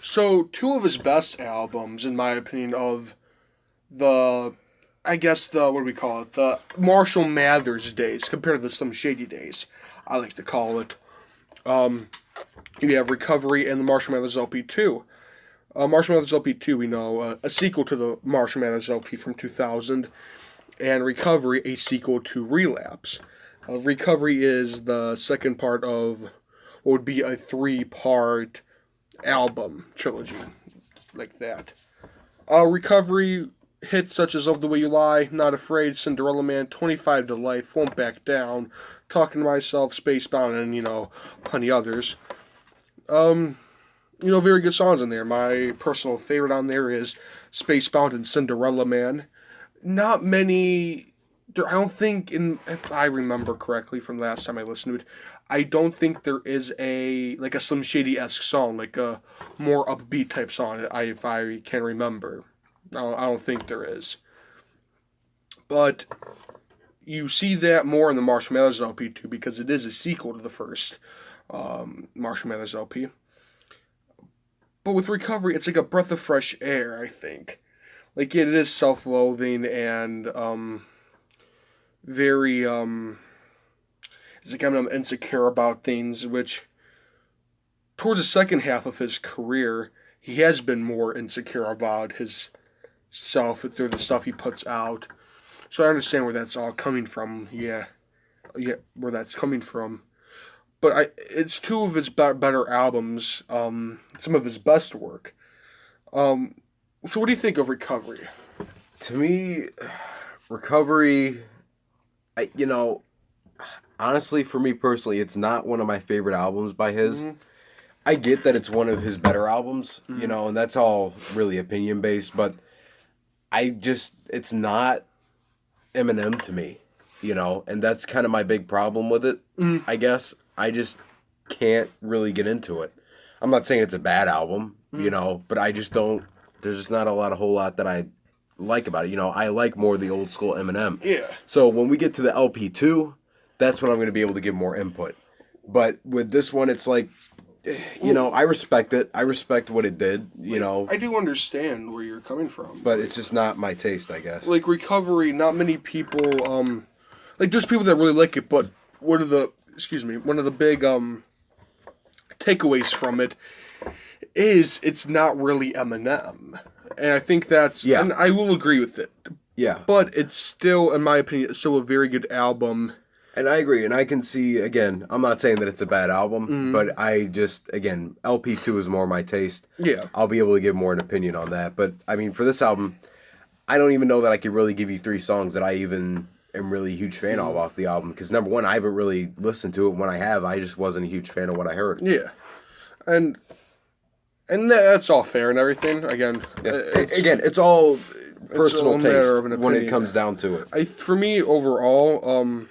So two of his best albums, in my opinion, of the, I guess the what do we call it, the Marshall Mathers days compared to the Slim Shady days, I like to call it. Um, you have Recovery and the Marshall Mathers LP two. Marshall Mathers LP two, we know, a sequel to the Marshall Mathers LP from 2000, and Recovery, a sequel to Relapse. Recovery is the second part of what would be a three-part album trilogy, like that. Recovery hits such as Of the Way You Lie, Not Afraid, Cinderella Man, 25 to Life, Won't Back Down, Talking to Myself, Spacebound, and, plenty others. Um, very good songs in there. My personal favorite on there is Spacebound and Cinderella Man. Not many. I don't think, if I remember correctly from last time I listened to it, I don't think there is a Slim Shady esque song, like a more upbeat type song. If I can remember, I don't think there is. But you see that more in the Marshall Mathers LP too, because it is a sequel to the first Marshall Mathers LP. But with Recovery, it's like a breath of fresh air. I think, like it is self-loathing and very it's like I'm insecure about things, which towards the second half of his career, he has been more insecure about his self through the stuff he puts out. So I understand where that's all coming from. Yeah, where that's coming from. But it's two of his better albums. Some of his best work. Um, so what do you think of Recovery? To me, Recovery, honestly, for me personally, it's not one of my favorite albums by his. Mm-hmm. I get that it's one of his better albums, Mm-hmm. and that's all really opinion based, but it's not Eminem to me, and that's kind of my big problem with it, Mm-hmm. I guess. I just can't really get into it. I'm not saying it's a bad album, but I just don't, there's just not a whole lot that I like about it. I like more the old school Eminem. Yeah. So when we get to the LP2, that's when I'm going to be able to give more input. But with this one, it's like, I respect it. I respect what it did, I do understand where you're coming from. but it's just not my taste, I guess. Like Recovery, not many people like there's people that really like it, but one of the big takeaways from it is it's not really Eminem. And I think Yeah. and I will agree with it. Yeah. But it's still, in my opinion, it's still a very good album. And I agree, and I can see, again, I'm not saying that it's a bad album, but I just, again, LP2 is more my taste. Yeah. I'll be able to give more an opinion on that. But, I mean, for this album, I don't even know that I could really give you three songs that I even am really a huge fan of off the album. Because, number one, I haven't really listened to it. When I have, I just wasn't a huge fan of what I heard. Yeah. And that's all fair and everything. Again, Yeah. It's all personal it's a matter taste of an when it opinion. comes down to it. For me, overall,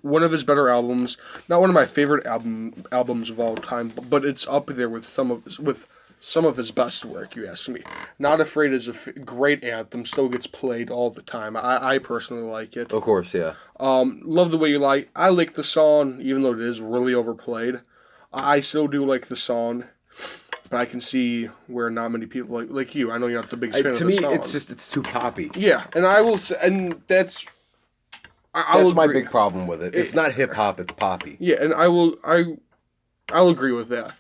one of his better albums, not one of my favorite albums of all time, but it's up there with some of his best work. You ask me. Not Afraid is a great anthem, still gets played all the time. I personally like it. Of course, yeah. Love the Way You Lie. I like the song, even though it is really overplayed. I still do like the song, but I can see where not many people like you. I know you're not the biggest fan of To the me, song. it's too poppy. Yeah, and I will say, and that's. That's my big problem with it. It's not hip hop, it's poppy. Yeah, and I'll agree with that.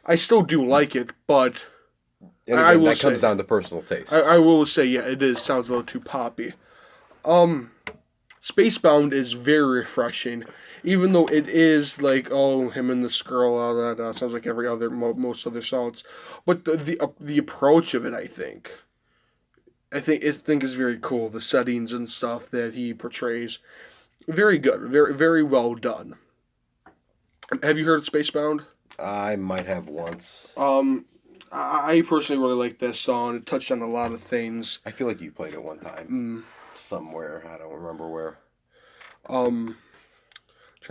I still do like it, but And again, that comes down to personal taste. I will say, yeah, sounds a little too poppy. Spacebound is very refreshing, even though it is like, oh, him and this girl, sounds like every other most other songs. But the approach of it, I think is very cool. The settings and stuff that he portrays, very good, very very well done. Have you heard of Spacebound? I might have once. I personally really like this song. It touched on a lot of things. I feel like you played it one time. Somewhere. I don't remember where. Trying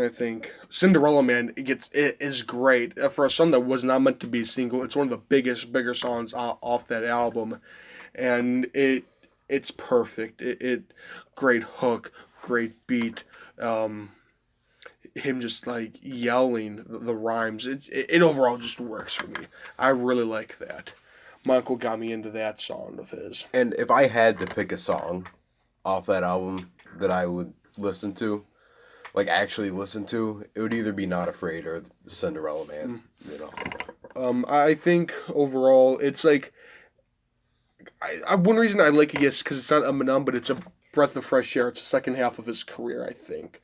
to think. Cinderella Man, it is great. For a song that was not meant to be a single, it's one of the bigger songs off that album. And it's perfect. It great hook, great beat. him just like yelling the rhymes. It overall just works for me. I really like that. My uncle got me into that song of his. And if I had to pick a song off that album that I would listen to, like actually listen to, it would either be Not Afraid or Cinderella Man. You know. I think overall it's like one reason I like it is because it's not Eminem, but it's a breath of fresh air. It's the second half of his career, I think.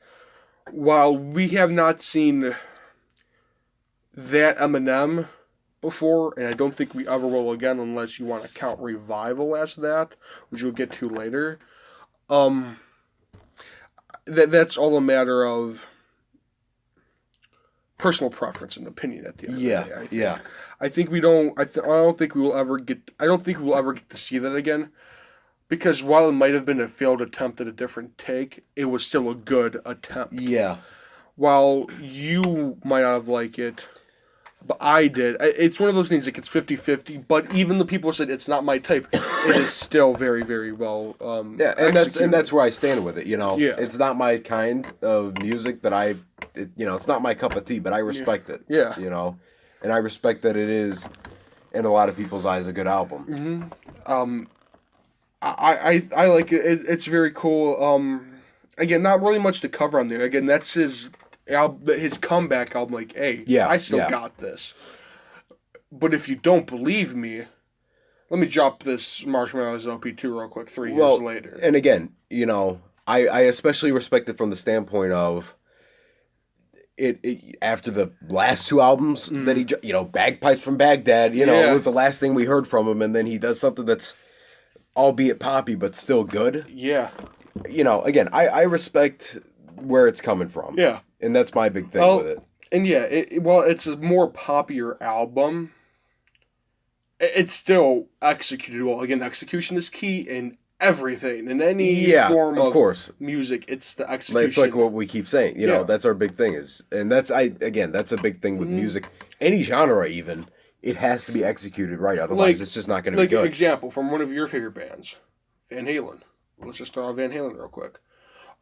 While we have not seen that Eminem before, and I don't think we ever will again unless you want to count Revival as that, which we'll get to later. That's all a matter of personal preference and opinion at the end of the day. I think. I think we don't. I don't think we will ever get. I don't think we'll ever get to see that again, because while it might have been a failed attempt at a different take, it was still a good attempt. Yeah. While you might not have liked it, but I did. It's one of those things like it's 50-50, but even the people who said it's not my type, it is still very, very well Yeah, and that's where I stand with it, you know. Yeah. It's not my kind of music that it's not my cup of tea, but I respect it. Yeah. You know. And I respect that it is, in a lot of people's eyes, a good album. I like it. It's very cool. Again, not really much to cover on there. Again, that's his comeback album. Like, hey, I still got this. But if you don't believe me, let me drop this Marshmallows LP2 real quick. 3 years later. And again, you know, I especially respect it from the standpoint of it after the last two albums that he, you know, Bagpipes from Baghdad, you know, it was the last thing we heard from him, and then he does something that's albeit poppy but still good. Yeah. You know, again, I respect where it's coming from. Yeah. And that's my big thing with it. And yeah, it's a more poppier album. It's still executed well. Again, execution is key in everything. In any form of course. music, it's the execution. It's like what we keep saying. You know, that's our big thing that's a big thing with music. Any genre even, it has to be executed right. Otherwise, it's just not going to be good. Like an example from one of your favorite bands, Van Halen. Let's just throw out Van Halen real quick.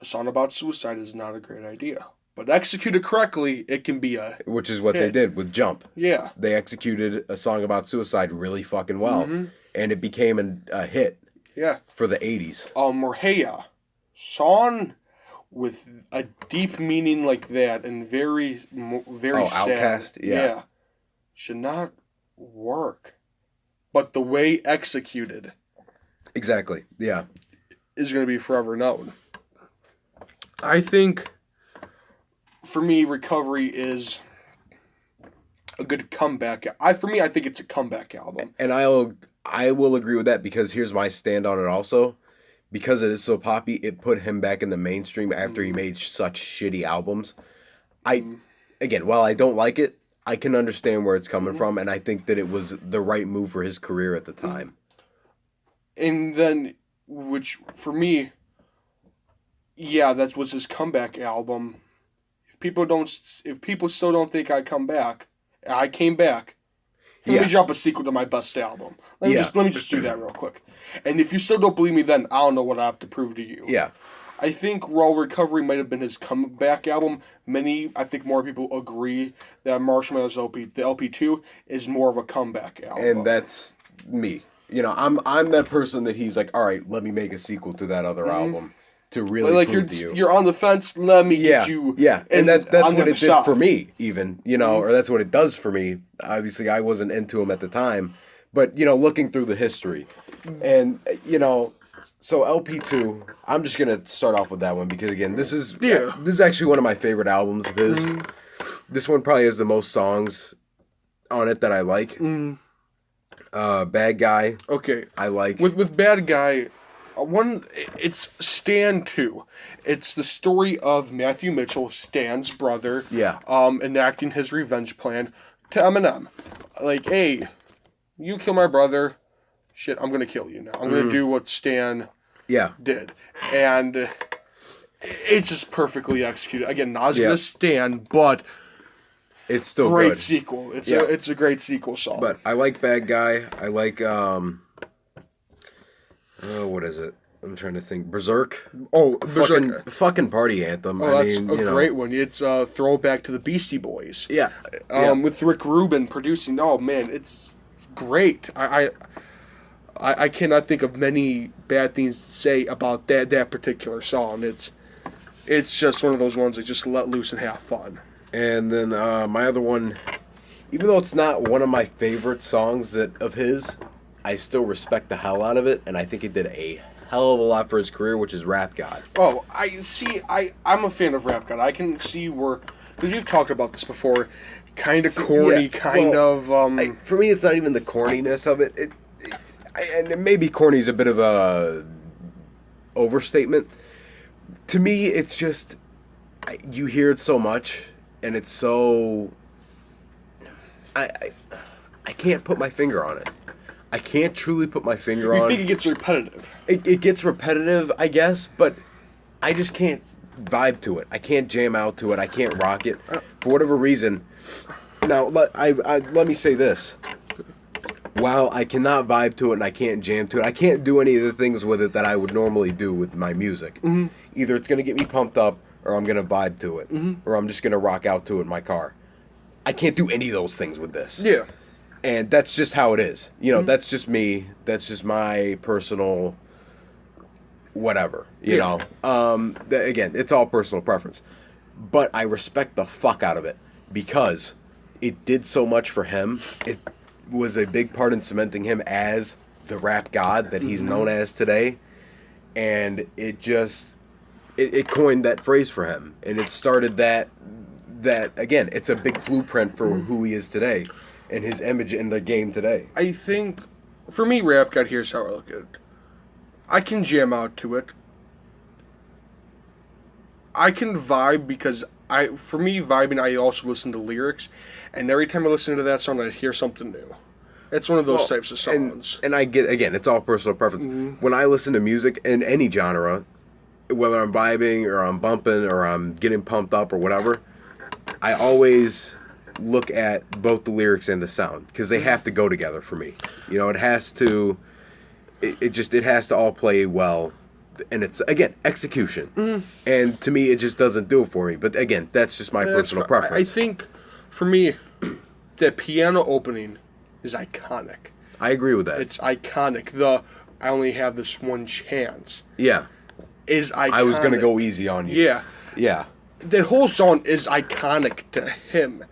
A song about suicide is not a great idea. But executed correctly, it can be a Which is what they did with Jump. Yeah. They executed a song about suicide really fucking well. And it became a hit. Yeah. For the 80s. Morheya. Song with a deep meaning like that and very sad. Outcast? Yeah. Should not work. But the way executed. Exactly. Yeah. Is going to be forever known. I think, for me, Recovery is a good comeback. I think it's a comeback album. And I will agree with that because here's my stand on it also. Because it is so poppy, it put him back in the mainstream after he made such shitty albums. Again, while I don't like it, I can understand where it's coming from, and I think that it was the right move for his career at the time. And then, which, for me, that was his comeback album. If people still don't think I came back. Let me drop a sequel to my best album. Let me just do that real quick. And if you still don't believe me, then I don't know what I have to prove to you. Yeah. I think Raw Recovery might have been his comeback album. I think more people agree that Marshmallows LP, the LP2, is more of a comeback album. And that's me. You know, I'm that person that he's like, all right, let me make a sequel to that other album to really prove to you. You're on the fence, let me get you. Yeah, and that's what it did for me, even, you know, or that's what it does for me. Obviously, I wasn't into him at the time, but, you know, looking through the history. And, you know, so LP2, I'm just going to start off with that one because, again, this is actually one of my favorite albums of his. This one probably has the most songs on it that I like. Bad Guy. Okay. I like. With Bad Guy, it's Stan 2. It's the story of Matthew Mitchell, Stan's brother, enacting his revenge plan to Eminem. Like, hey, you kill my brother, shit, I'm going to kill you now. I'm going to do what Stan did. And it's just perfectly executed. Again, not as good as Stan, but it's still great good. Sequel. It's a great sequel song. But I like Bad Guy. I like what is it? I'm trying to think. Berserk. Oh, Berserk. Fucking party anthem. Oh, I that's mean, a you know. great one. It's a throwback to the Beastie Boys. Yeah. Yeah. With Rick Rubin producing. Oh man, it's great. I cannot think of many bad things to say about that particular song. It's just one of those ones that just let loose and have fun. And then my other one, even though it's not one of my favorite songs of his, I still respect the hell out of it, and I think it did a hell of a lot for his career, which is Rap God. Oh, I see. I'm a fan of Rap God. I can see where, because you've talked about this before, kind of corny, for me, it's not even the corniness of it. And maybe corny is a bit of a overstatement. To me, it's just you hear it so much, and it's so I can't put my finger on it. I can't truly put my finger on. You think it gets repetitive? It gets repetitive, I guess, but I just can't vibe to it. I can't jam out to it. I can't rock it for whatever reason. Now, let me say this. While I cannot vibe to it and I can't jam to it, I can't do any of the things with it that I would normally do with my music. Mm-hmm. Either it's going to get me pumped up, or I'm going to vibe to it, or I'm just going to rock out to it in my car. I can't do any of those things with this. Yeah. And that's just how it is. You know, that's just me. That's just my personal whatever, you know. Again, it's all personal preference. But I respect the fuck out of it because it did so much for him. It was a big part in cementing him as the rap god that he's known as today. And it just it coined that phrase for him. And it started that again, it's a big blueprint for who he is today. And his image in the game today. I think, for me, Rap God, here's how I look at it. I can jam out to it. I can vibe because, for me, vibing, I also listen to lyrics. And every time I listen to that song, I hear something new. It's one of those types of songs. And I get, again, it's all personal preference. When I listen to music in any genre, whether I'm vibing or I'm bumping or I'm getting pumped up or whatever, I always look at both the lyrics and the sound because they have to go together for me. You know, it has to all play well, and it's again execution. And to me, it just doesn't do it for me. But again, that's just my personal preference. I think for me, the piano opening is iconic. I agree with that. It's iconic. I only have this one chance. Yeah, is iconic. I was gonna go easy on you. Yeah, yeah. The whole song is iconic to him.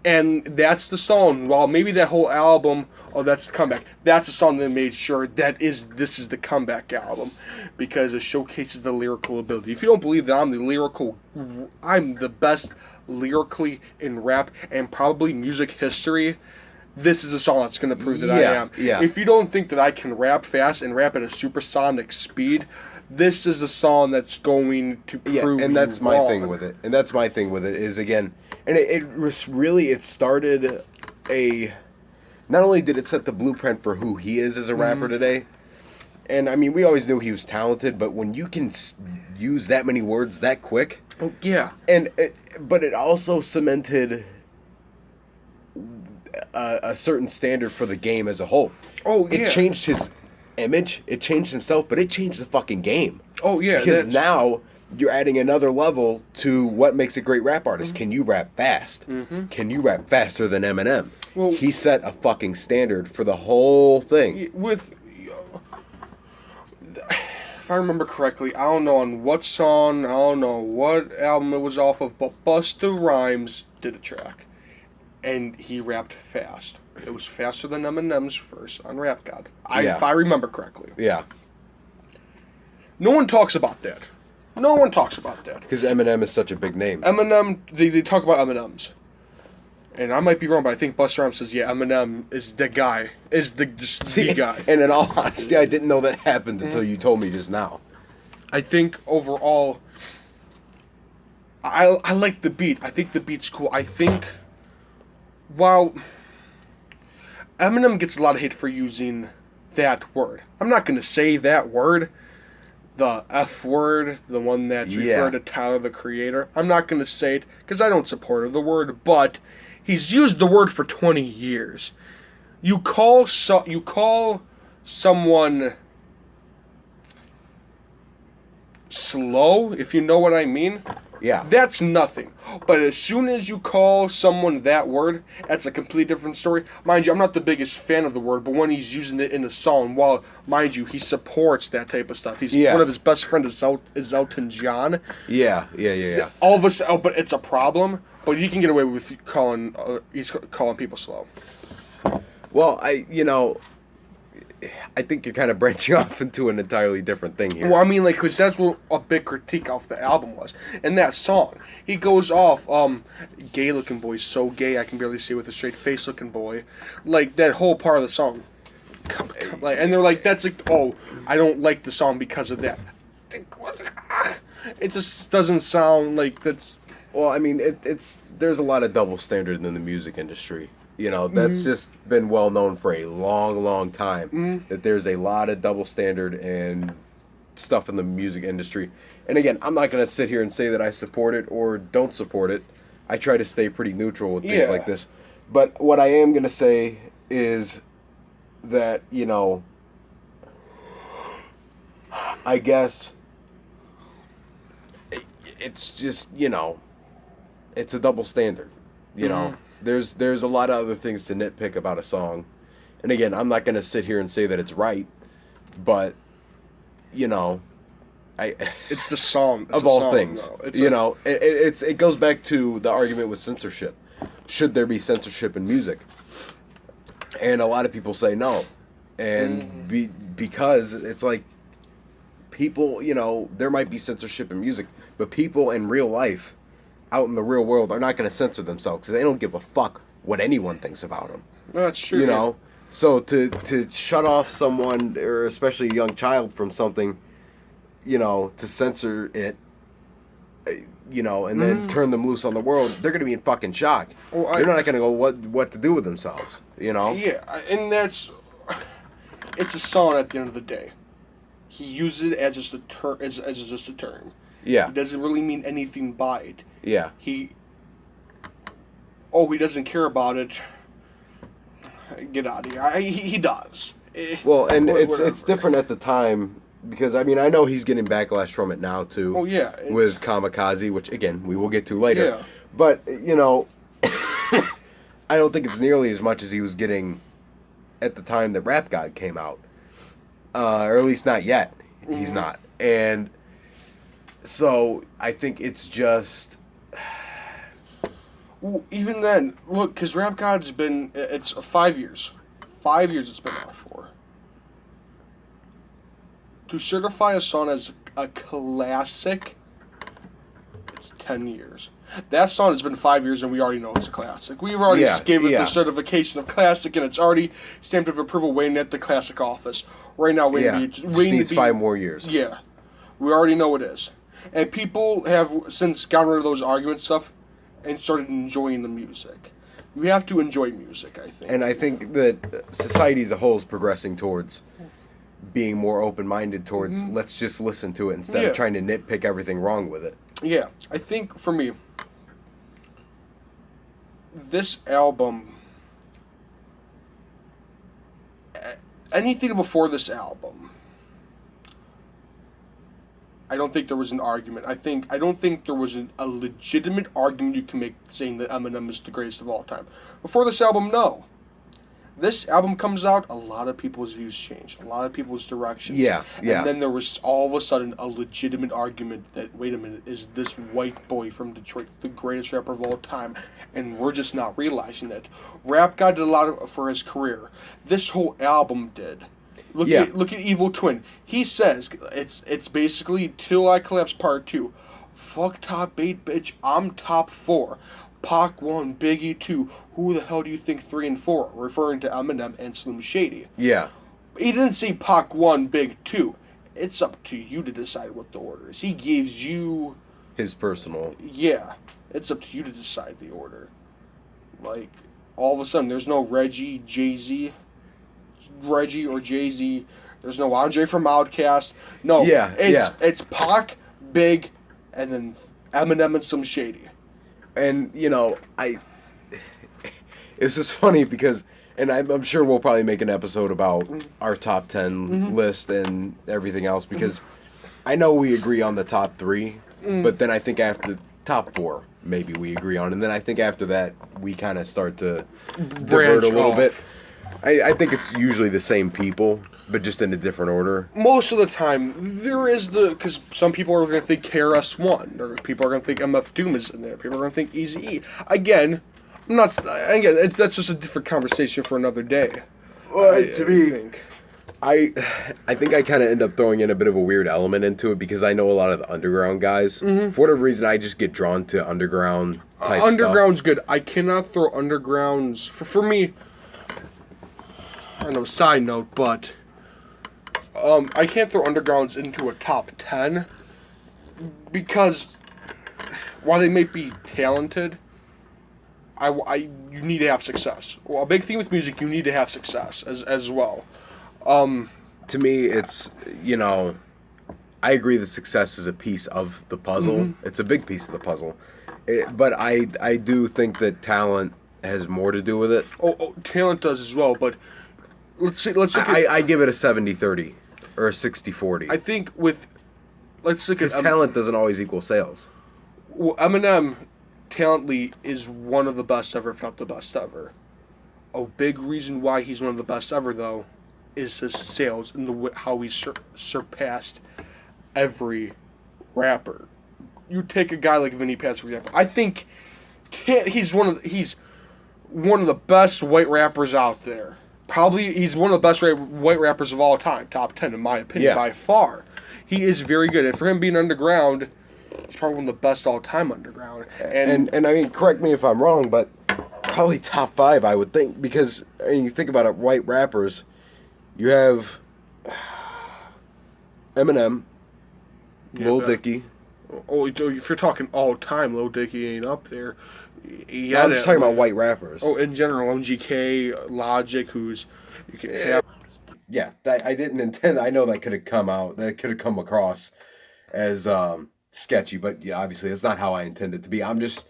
And that's the song. While maybe that whole album, that's the comeback. That's the song that made sure this is the comeback album because it showcases the lyrical ability. If you don't believe that I'm the best lyrically in rap and probably music history, this is a song that's going to prove that I am. Yeah. If you don't think that I can rap fast and rap at a supersonic speed, this is a song that's going to prove and that's you my wrong. thing with it. And that's my thing with it is, again, and it started not only did it set the blueprint for who he is as a rapper today, and I mean, we always knew he was talented, but when you can use that many words that quick, oh yeah, but it also cemented a certain standard for the game as a whole. Oh yeah, it changed his image, it changed himself, but it changed the fucking game. Oh yeah, because now you're adding another level to what makes a great rap artist. Can you rap fast? Can you rap faster than Eminem? Well, he set a fucking standard for the whole thing. If I remember correctly, I don't know on what song, I don't know what album it was off of, but Busta Rhymes did a track, and he rapped fast. It was faster than Eminem's verse on Rap God. If I remember correctly. Yeah. No one talks about that. No one talks about that. Because Eminem is such a big name. Eminem, they talk about Eminem's. And I might be wrong, but I think Busta Rhymes says, yeah, Eminem is the guy. The guy. And in all honesty, I didn't know that happened until you told me just now. I think overall, I like the beat. I think the beat's cool. I think, while Eminem gets a lot of hate for using that word. I'm not going to say that word. The F word, the one that's referred to Tyler, the Creator. I'm not going to say it because I don't support the word, but he's used the word for 20 years. You call someone slow, if you know what I mean, Yeah. that's nothing. But as soon as you call someone that word, that's a completely different story. Mind you, I'm not the biggest fan of the word, but when he's using it in a song, while, mind you, he supports that type of stuff. He's Yeah. one of his best friends is Elton John. Yeah. All of us, but it's a problem. But you can get away with he's calling people slow. Well, I think you're kind of branching off into an entirely different thing here. Well, I mean, like, because that's what a big critique of the album was. In that song, he goes off, gay-looking boy, so gay I can barely see with a straight face-looking boy. Like, that whole part of the song. Like, and they're like, that's like, oh, I don't like the song because of that. It just doesn't sound like that's... Well, I mean, there's a lot of double standard in the music industry. That's just been well known for a long, long time, that there's a lot of double standard and stuff in the music industry. And again, I'm not going to sit here and say that I support it or don't support it. I try to stay pretty neutral with things like this. But what I am going to say is that, I guess it's just, it's a double standard, There's a lot of other things to nitpick about a song. And again, I'm not going to sit here and say that it's right, but It's the song. Of all things, it goes back to the argument with censorship. Should there be censorship in music? And a lot of people say no. And because it's like people, there might be censorship in music, but people in real life, out in the real world, are not going to censor themselves because they don't give a fuck what anyone thinks about them. No, that's true. So to shut off someone, or especially a young child, from something, to censor it, and then turn them loose on the world, they're going to be in fucking shock. Well, they're not going to go what to do with themselves, Yeah, and it's a song at the end of the day. He uses it as just a term. Yeah. It doesn't really mean anything by it. Yeah. He doesn't care about it. Get out of here. He does. Well, and it's different at the time, because I know he's getting backlash from it now too. Oh yeah. With Kamikaze, which again we will get to later. Yeah. But I don't think it's nearly as much as he was getting at the time that Rap God came out, or at least not yet. He's not, and so I think it's just. Well, even then, look, because Rap God's it's 5 years. 5 years it's been out for. To certify a song as a classic, it's 10 years. That song has been 5 years and we already know it's a classic. We've already gave it the certification of classic and it's already stamped of approval waiting at the classic office. Right now, just needs 5 more years. Yeah. We already know it is. And people have since gotten rid of those argument stuff and started enjoying the music. You have to enjoy music, I think. And I think that society as a whole is progressing towards being more open-minded towards let's just listen to it instead of trying to nitpick everything wrong with it. Yeah, I think for me, this album, anything before this album, I don't think there was an argument. I don't think there was a legitimate argument you can make saying that Eminem is the greatest of all time. Before this album, no. This album comes out, a lot of people's views change. A lot of people's directions. Yeah. And then there was all of a sudden a legitimate argument that, wait a minute, is this white boy from Detroit the greatest rapper of all time? And we're just not realizing it. Rap God did a lot for his career. This whole album did. Look at Evil Twin. He says it's basically Till I Collapse Part 2. Fuck top 8, bitch. I'm top 4. Pac 1, Biggie 2. Who the hell do you think 3 and 4? Referring to Eminem and Slim Shady. Yeah. He didn't say Pac 1, Big 2. It's up to you to decide what the order is. He gives you his personal. Yeah. It's up to you to decide the order. Like, all of a sudden, there's no Reggie or Jay-Z. There's no Andre from Outkast. No. It's Pac, Big, and then Eminem and Slim Shady. And, it's just funny because, and I'm sure we'll probably make an episode about our top 10 list and everything else, because I know we agree on the top 3, but then I think after top 4, maybe we agree on, and then I think after that we kind of start to divert a little bit. I think it's usually the same people, but just in a different order. Most of the time, there is because some people are going to think KRS-One, or people are going to think MF Doom is in there. People are going to think Eazy-E. Again, I'm not. Again, that's just a different conversation for another day. I think I kind of end up throwing in a bit of a weird element into it because I know a lot of the underground guys. For whatever reason, I just get drawn to underground type Underground's stuff. good. I cannot throw undergrounds for me. I know. Side note, but I can't throw undergrounds into a top 10 because while they may be talented, you need to have success. Well, a big thing with music, you need to have success as well. To me, it's, I agree that success is a piece of the puzzle. It's a big piece of the puzzle. But I do think that talent has more to do with it. Talent does as well, but let's look at, I give it a 70-30 or a 60-40. I think let's look at Because talent doesn't always equal sales. Well, Eminem, talently, is one of the best ever, if not the best ever. A big reason why he's one of the best ever, though, is his sales and how he surpassed every rapper. You take a guy like Vinnie Paz, for example. I think he's one of the best white rappers out there. Probably he's one of the best white rappers of all time. Top 10 in my opinion, by far. He is very good, and for him being underground, he's probably one of the best all-time underground. And I mean, correct me if I'm wrong, but probably top 5, I would think, because you think about it, white rappers. You have Eminem, Lil Dicky. Oh, if you're talking all time, Lil Dicky ain't up there. I'm just talking about white rappers. Oh, in general, MGK, Logic, who's you can have. Yeah, I didn't intend. I know that could have come out. That could have come across as sketchy, but yeah, obviously that's not how I intended it to be. I'm just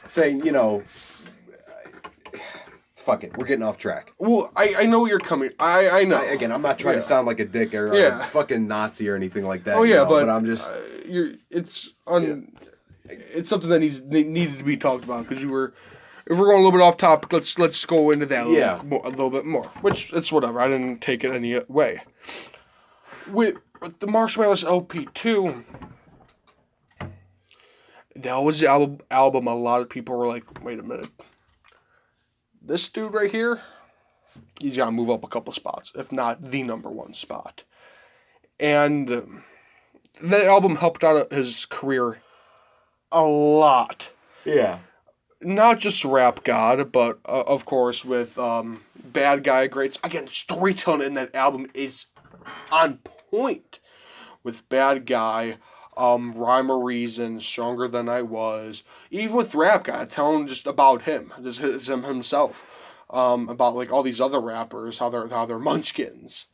saying, fuck it, we're getting off track. Well, I know where you're coming. I know. Again, I'm not trying to sound like a dick or a fucking Nazi or anything like that. Oh yeah, but I'm just. It's something that needed to be talked about because you were. If we're going a little bit off topic, let's go into that a little bit more. Which it's whatever. I didn't take it any way. With the Marshall Mathers LP2, that was the album. A lot of people were like, "Wait a minute, this dude right here, he's got to move up a couple spots, if not the number one spot." And that album helped out his career a lot. Yeah. Not just Rap God, but of course with Bad Guy, great. Again, storytelling in that album is on point. With Bad Guy, Rhyme or Reason, Stronger Than I Was, even with Rap God, telling just about him, just him himself, about like all these other rappers, how they're munchkins,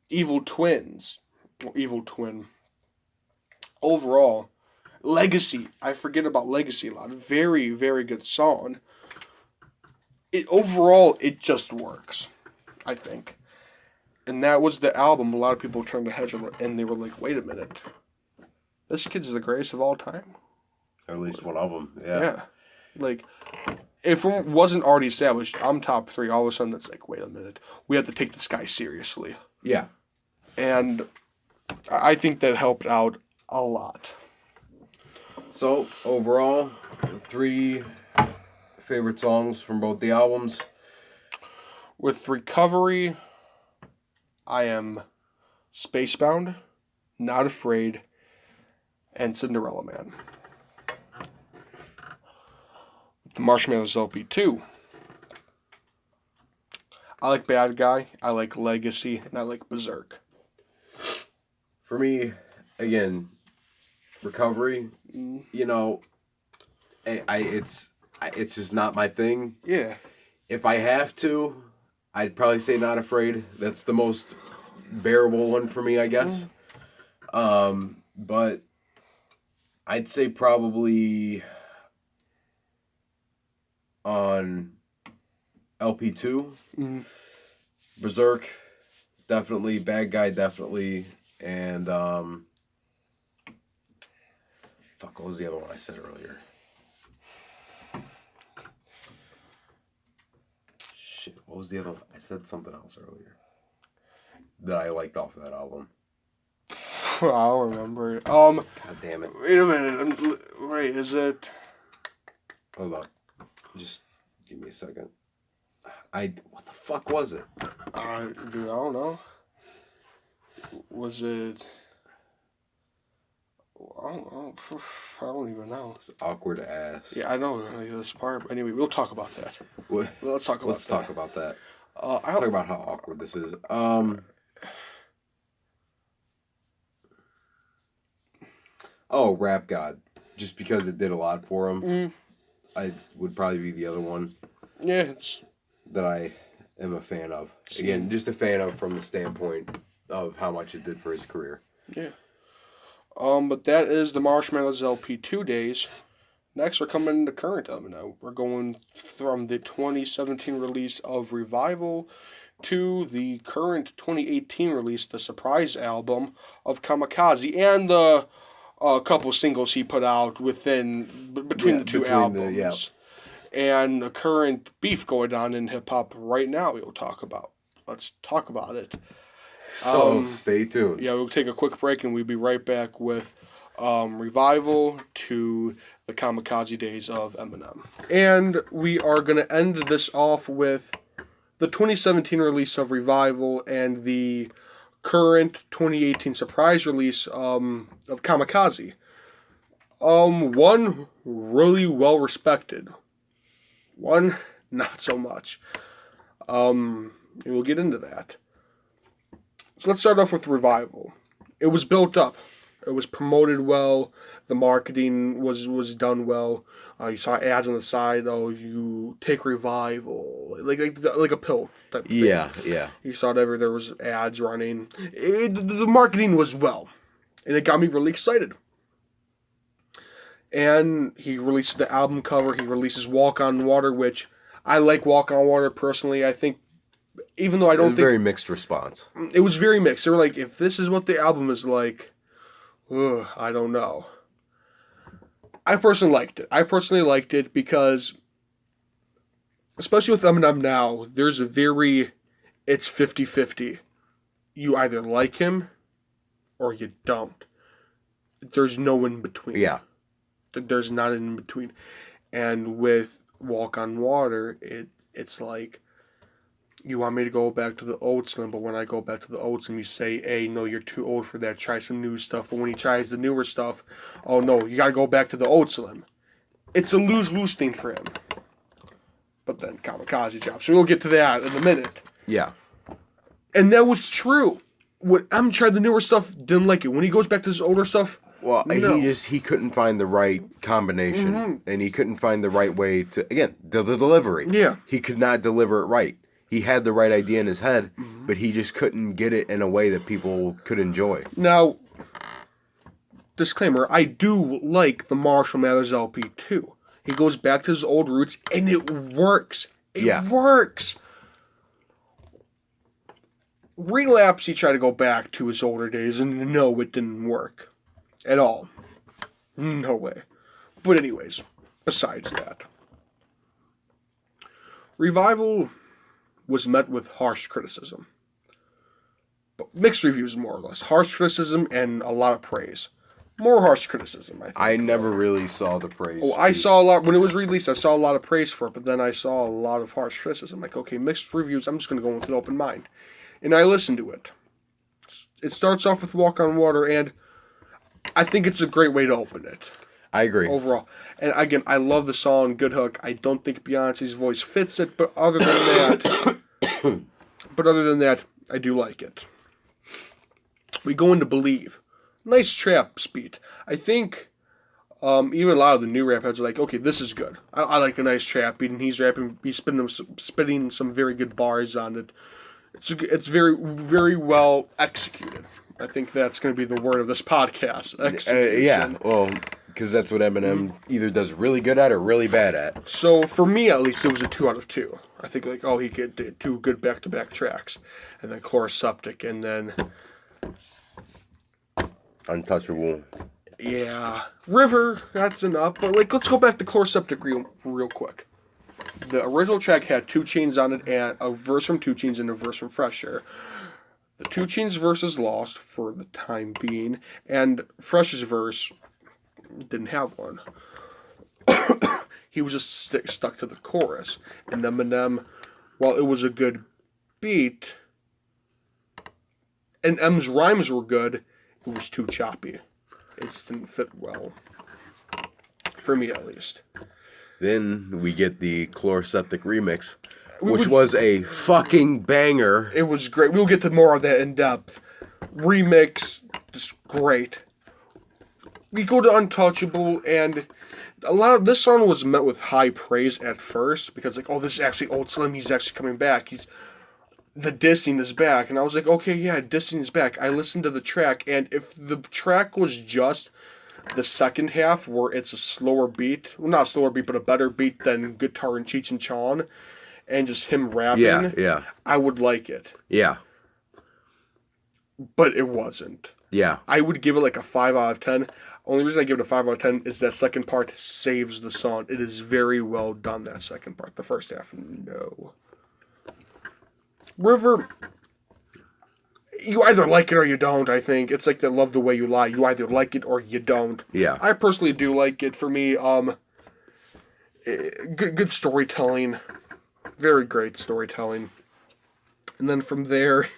Evil Twin. Overall, Legacy. I forget about Legacy a lot. Very, very good song. Overall, it just works, I think. And that was the album. A lot of people turned their heads and they were like, wait a minute. This kid's the greatest of all time? Or at least one of them, yeah. Yeah. Like, if it wasn't already established, I'm top 3. All of a sudden, it's like, wait a minute. We have to take this guy seriously. Yeah. And I think that helped out a lot. So, overall, 3 favorite songs from both the albums. With Recovery, I am Spacebound, Not Afraid, and Cinderella Man. The Marshall Mathers LP2, I like Bad Guy, I like Legacy, and I like Berserk. For me, again, Recovery, it's just not my thing. Yeah. If I have to, I'd probably say Not Afraid. That's the most bearable one for me, I guess. But I'd say probably on LP2, Berserk, definitely. Bad Guy, definitely. And Fuck, what was the other one I said earlier? Shit, what was the other one? I said something else earlier that I liked off of that album. I don't remember. God damn it. Wait a minute. Wait, is it? Hold on. Just give me a second. What the fuck was it? Dude, I don't know. Was it? I don't know. I don't even know. It's awkward ass. Yeah, I know this part. But anyway, we'll talk about that. What? Let's talk about Let's that. talk about that. I'll Talk about how awkward this is. Oh, Rap God. Just because it did a lot for him. I would probably be the other one. Yeah, it's that I am a fan of. Again, just a fan of from the standpoint of how much it did for his career. Yeah. But that is the Marshmallows LP 2 days. Next, we're coming to current Eminem. We're going from the 2017 release of Revival to the current 2018 release, the surprise album of Kamikaze, and the couple singles he put out between the two albums. And a current beef going on in hip-hop right now we'll talk about. Let's talk about it. So stay tuned. Yeah, we'll take a quick break and we'll be right back with Revival to the Kamikaze days of Eminem. And we are going to end this off with the 2017 release of Revival and the current 2018 surprise release of Kamikaze. One really well respected. One not so much. And we'll get into that. So let's start off with Revival. It was built up. It was promoted well. The marketing was done well. You saw ads on the side. Oh, you take Revival, like a pill type. Yeah, thing. yeah. You saw there was ads running. The marketing was well, and it got me really excited. And he released the album cover. He releases Walk on Water, which I like Walk on Water personally. I think, even though I don't think... very mixed response. It was very mixed. They were like, if this is what the album is like, I don't know. I personally liked it. Because, especially with Eminem now, it's 50-50. You either like him or you don't. There's no in between. Yeah. There's not an in between. And with Walk on Water, it's like, you want me to go back to the old Slim, but when I go back to the old Slim, you say, hey, no, you're too old for that. Try some new stuff. But when he tries the newer stuff, oh, no, you got to go back to the old Slim. It's a lose-lose thing for him. But then Kamikaze drops. So we'll get to that in a minute. Yeah. And that was true. When M tried the newer stuff, didn't like it. When he goes back to his older stuff, well, no. he couldn't find the right combination, and he couldn't find the right way to, again, the delivery. Yeah. He could not deliver it right. He had the right idea in his head, but he just couldn't get it in a way that people could enjoy. Now, disclaimer, I do like the Marshall Mathers LP too. He goes back to his old roots, and it works. It works. Relapse, he tried to go back to his older days, and no, it didn't work. At all. No way. But anyways, besides that. Revival was met with harsh criticism. But mixed reviews, more or less. Harsh criticism and a lot of praise. More harsh criticism, I think. I never really saw the praise. Oh, I saw a lot, when it was released, I saw a lot of praise for it, but then I saw a lot of harsh criticism. Like, okay, mixed reviews, I'm just going to go with an open mind. And I listened to it. It starts off with Walk on Water, and I think it's a great way to open it. I agree. Overall. And again, I love the song, Good Hook. I don't think Beyonce's voice fits it, but other than that, I do like it. We go into Believe. Nice trap beat. I think even a lot of the new rap heads are like, okay, this is good. I like a nice trap beat, and he's spitting some very good bars on it. It's very, very well executed. I think that's going to be the word of this podcast. Execution. Yeah, well, because that's what Eminem either does really good at or really bad at. So for me, at least, it was a 2 out of 2. I think he did 2 good back-to-back tracks, and then Chloroseptic, and then Untouchable. Yeah. River, that's enough. But, like, let's go back to Chloroseptic real quick. The original track had 2 Chainz on it, and a verse from 2 Chainz and a verse from Fresh Air. The 2 Chainz verse is lost for the time being, and Fresh's verse didn't have one. He was just stuck to the chorus. And Eminem, while it was a good beat, and M's rhymes were good, it was too choppy. It just didn't fit well. For me, at least. Then we get the Chloroseptic remix, which was a fucking banger. It was great. We'll get to more of that in depth. Remix, just great. We go to Untouchable, and a lot of this song was met with high praise at first because, like, oh, this is actually Old Slim. He's actually coming back. The dissing is back, and I was like, okay, yeah, dissing is back. I listened to the track, and if the track was just the second half where it's a slower beat, well, not a slower beat, but a better beat than Guitar and Cheech and Chong, and just him rapping, Yeah. I would like it. Yeah. But it wasn't. Yeah. I would give it like a 5 out of 10. Only reason I give it a 5 out of 10 is that second part saves the song. It is very well done, that second part. The first half, no. River, you either like it or you don't, I think. It's like the Love the Way You Lie. You either like it or you don't. Yeah. I personally do like it. For me, good storytelling. Very great storytelling. And then from there,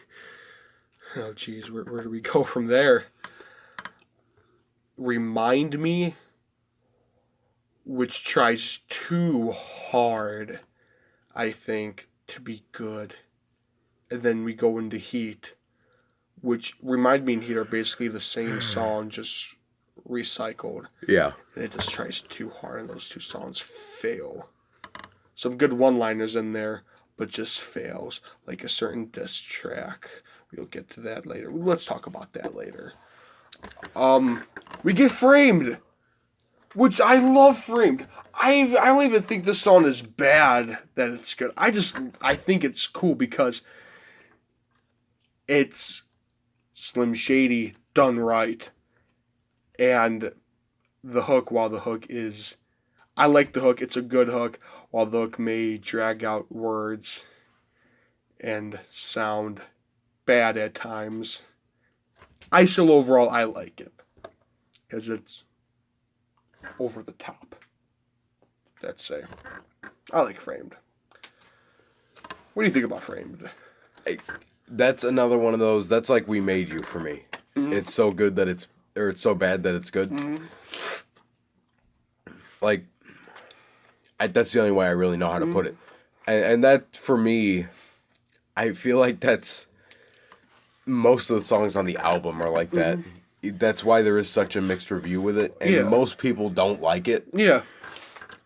oh geez, where do we go from there? Remind Me, which tries too hard, I think, to be good. And then we go into Heat, which Remind Me and Heat are basically the same song, just recycled. Yeah. And it just tries too hard, and those two songs fail. Some good one-liners in there, but just fails. Like a certain diss track. We'll get to that later. Let's talk about that later. We get Framed, which I love Framed. I don't even think this song is bad that it's good. I think it's cool because it's Slim Shady done right. And the hook, while the hook is... I like the hook. It's a good hook. While the hook may drag out words and sound bad at times, still overall, I like it. Because it's over the top. Let's say. I like Framed. What do you think about Framed? That's another one of those. That's like We Made You for me. Mm-hmm. It's so good that it's so bad that it's good. Mm-hmm. Like, that's the only way I really know how to put it. And that, for me, I feel like that's... Most of the songs on the album are like that. That's why there is such a mixed review with it. And most people don't like it. Yeah.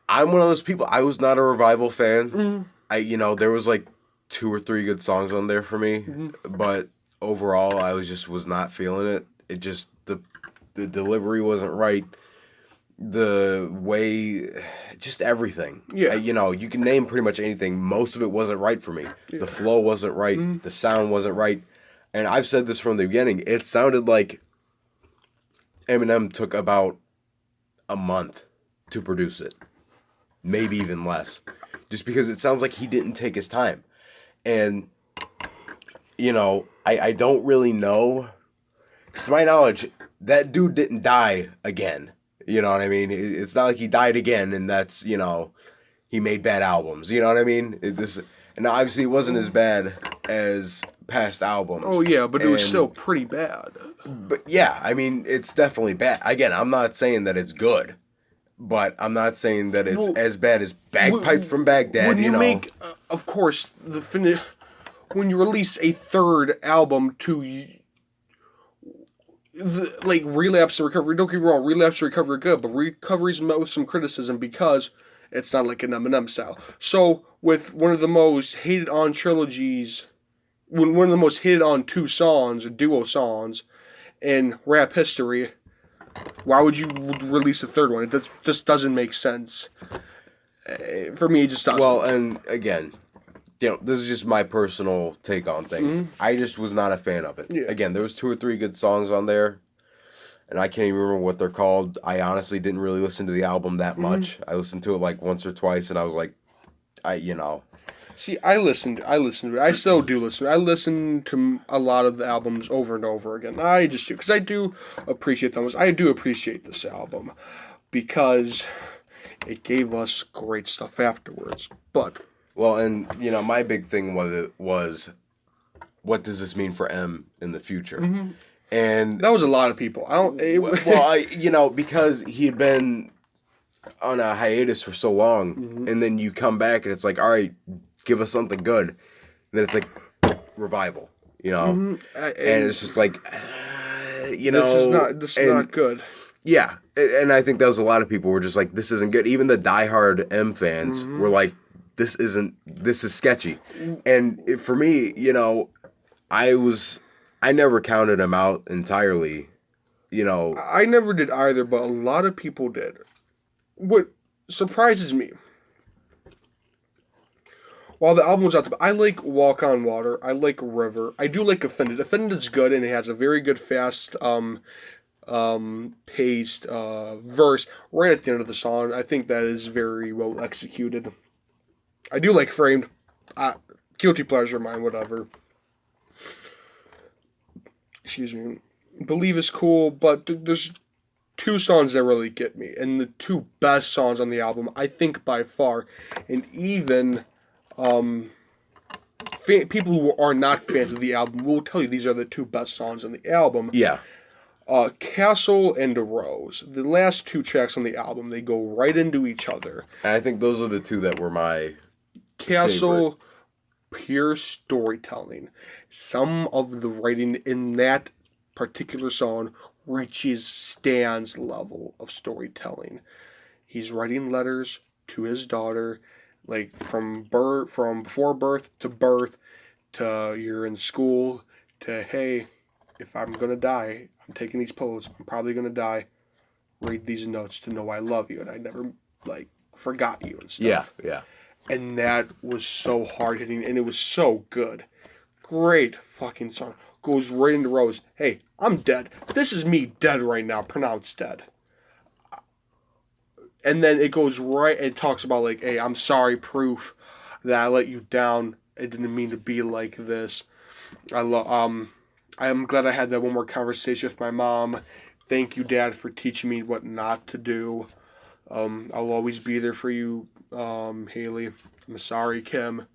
I'm one of those people. I was not a Revival fan. There was like 2 or 3 good songs on there for me. But overall, I was not feeling it. It just, the delivery wasn't right. The way, just everything. Yeah. You can name pretty much anything. Most of it wasn't right for me. Yeah. The flow wasn't right. The sound wasn't right. And I've said this from the beginning. It sounded like Eminem took about a month to produce it. Maybe even less. Just because it sounds like he didn't take his time. And, I don't really know. Because to my knowledge, that dude didn't die again. You know what I mean? It's not like he died again and that's, he made bad albums. You know what I mean? And obviously it wasn't as bad as past albums. Oh, yeah, but it was still pretty bad. But, yeah, I mean, it's definitely bad. Again, I'm not saying that it's good, but I'm not saying that it's as bad as Bagpipes from Baghdad, when you make, of course, when you release a third album to... Relapse and Recovery, don't get me wrong, Relapse and Recovery are good, but Recovery's met with some criticism because it's not like an Eminem style. So, with one of the most hated on trilogies, one of the most hated on 2 songs, duo songs, in rap history, why would you release a third one? It just doesn't make sense. For me, it just doesn't. Well, and again, this is just my personal take on things. I just was not a fan of it. Yeah. Again, there was 2 or 3 good songs on there. and I can't even remember what they're called. I honestly didn't really listen to the album that Mm-hmm. much. I listened to it like once or twice, and I was like, you know, See, I listened. I listened to it. I still do listen. I listen to a lot of the albums over and over again. I just do because I do appreciate them. I do appreciate this album because it gave us great stuff afterwards. But well, and my big thing was what does this mean for M in the future? And that was a lot of people. I don't. because he had been on a hiatus for so long, and then you come back and it's like, all right, give us something good. And then it's like revival, and it's just like, this is not. This is not good. Yeah, and I think that was a lot of people were just like, this isn't good. Even the diehard M fans were like, this is sketchy. And for me, I never counted him out entirely. I never did either, but a lot of people did. What surprises me, while the album was out, I like Walk on Water. I like River. I do like Offended. Offended's good, and it has a very good fast paced verse right at the end of the song. I think that is very well executed. I do like Framed. Guilty pleasure of mine, whatever. Excuse me. Believe is cool, but there's two songs that really get me, and the two best songs on the album, I think by far, and even people who are not fans of the album will tell you these are the two best songs on the album. Yeah. Castle and Rose. The last two tracks on the album, they go right into each other. And I think those are the two that were my Castle, favorite. Pure storytelling. Some of the writing in that particular song reaches Stan's level of storytelling. He's writing letters to his daughter, like from before birth to you're in school to, hey, if I'm gonna die, I'm taking these pills. I'm probably gonna die. Read these notes to know I love you and I never forgot you and stuff. Yeah. And that was so hard hitting and it was so good. Great fucking song. Goes right into Rose. Hey, I'm dead. This is me dead right now. Pronounced dead. And then it goes right. It talks about hey, I'm sorry, proof that I let you down. I didn't mean to be like this. I'm glad I had that one more conversation with my mom. Thank you, Dad, for teaching me what not to do. I'll always be there for you, Haley. I'm sorry, Kim.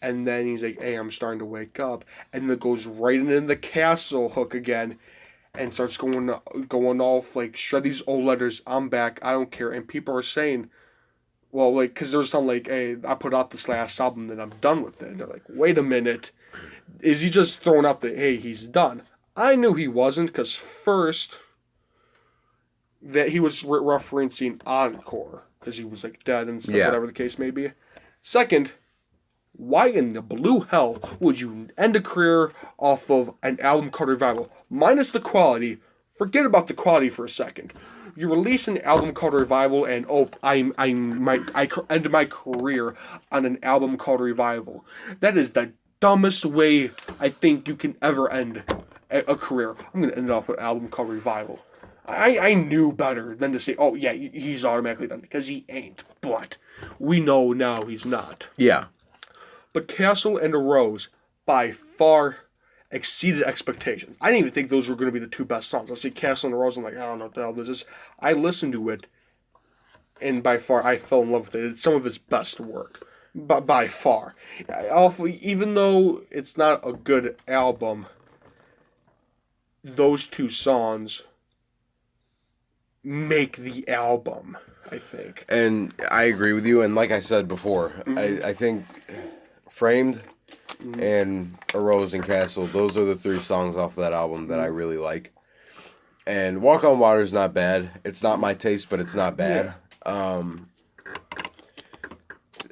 And then he's like, hey, I'm starting to wake up. And then it goes right into the castle hook again and starts going off, shred these old letters. I'm back. I don't care. And people are saying, well, because there's some hey, I put out this last album, then I'm done with it. And they're like, wait a minute. Is he just throwing out hey, he's done? I knew he wasn't, because first, that he was referencing Encore, because he was dead and stuff, whatever the case may be. Second, why in the blue hell would you end a career off of an album called Revival? Minus the quality, forget about the quality for a second. You release an album called Revival, and I end my career on an album called Revival. That is the dumbest way I think you can ever end a career. I'm gonna end it off with an album called Revival. I knew better than to say, oh yeah, he's automatically done, because he ain't. But we know now he's not. Yeah. But Castle and Rose, by far, exceeded expectations. I didn't even think those were going to be the two best songs. I see Castle and Rose, I'm like, I don't know what the hell this is. I listened to it, and by far, I fell in love with it. It's some of his best work, by far. Even though it's not a good album, those two songs make the album, I think. And I agree with you. And like I said before, I think Framed and A Rose and Castle, those are the three songs off that album that I really like. And Walk on Water is not bad. It's not my taste, but it's not bad. Yeah.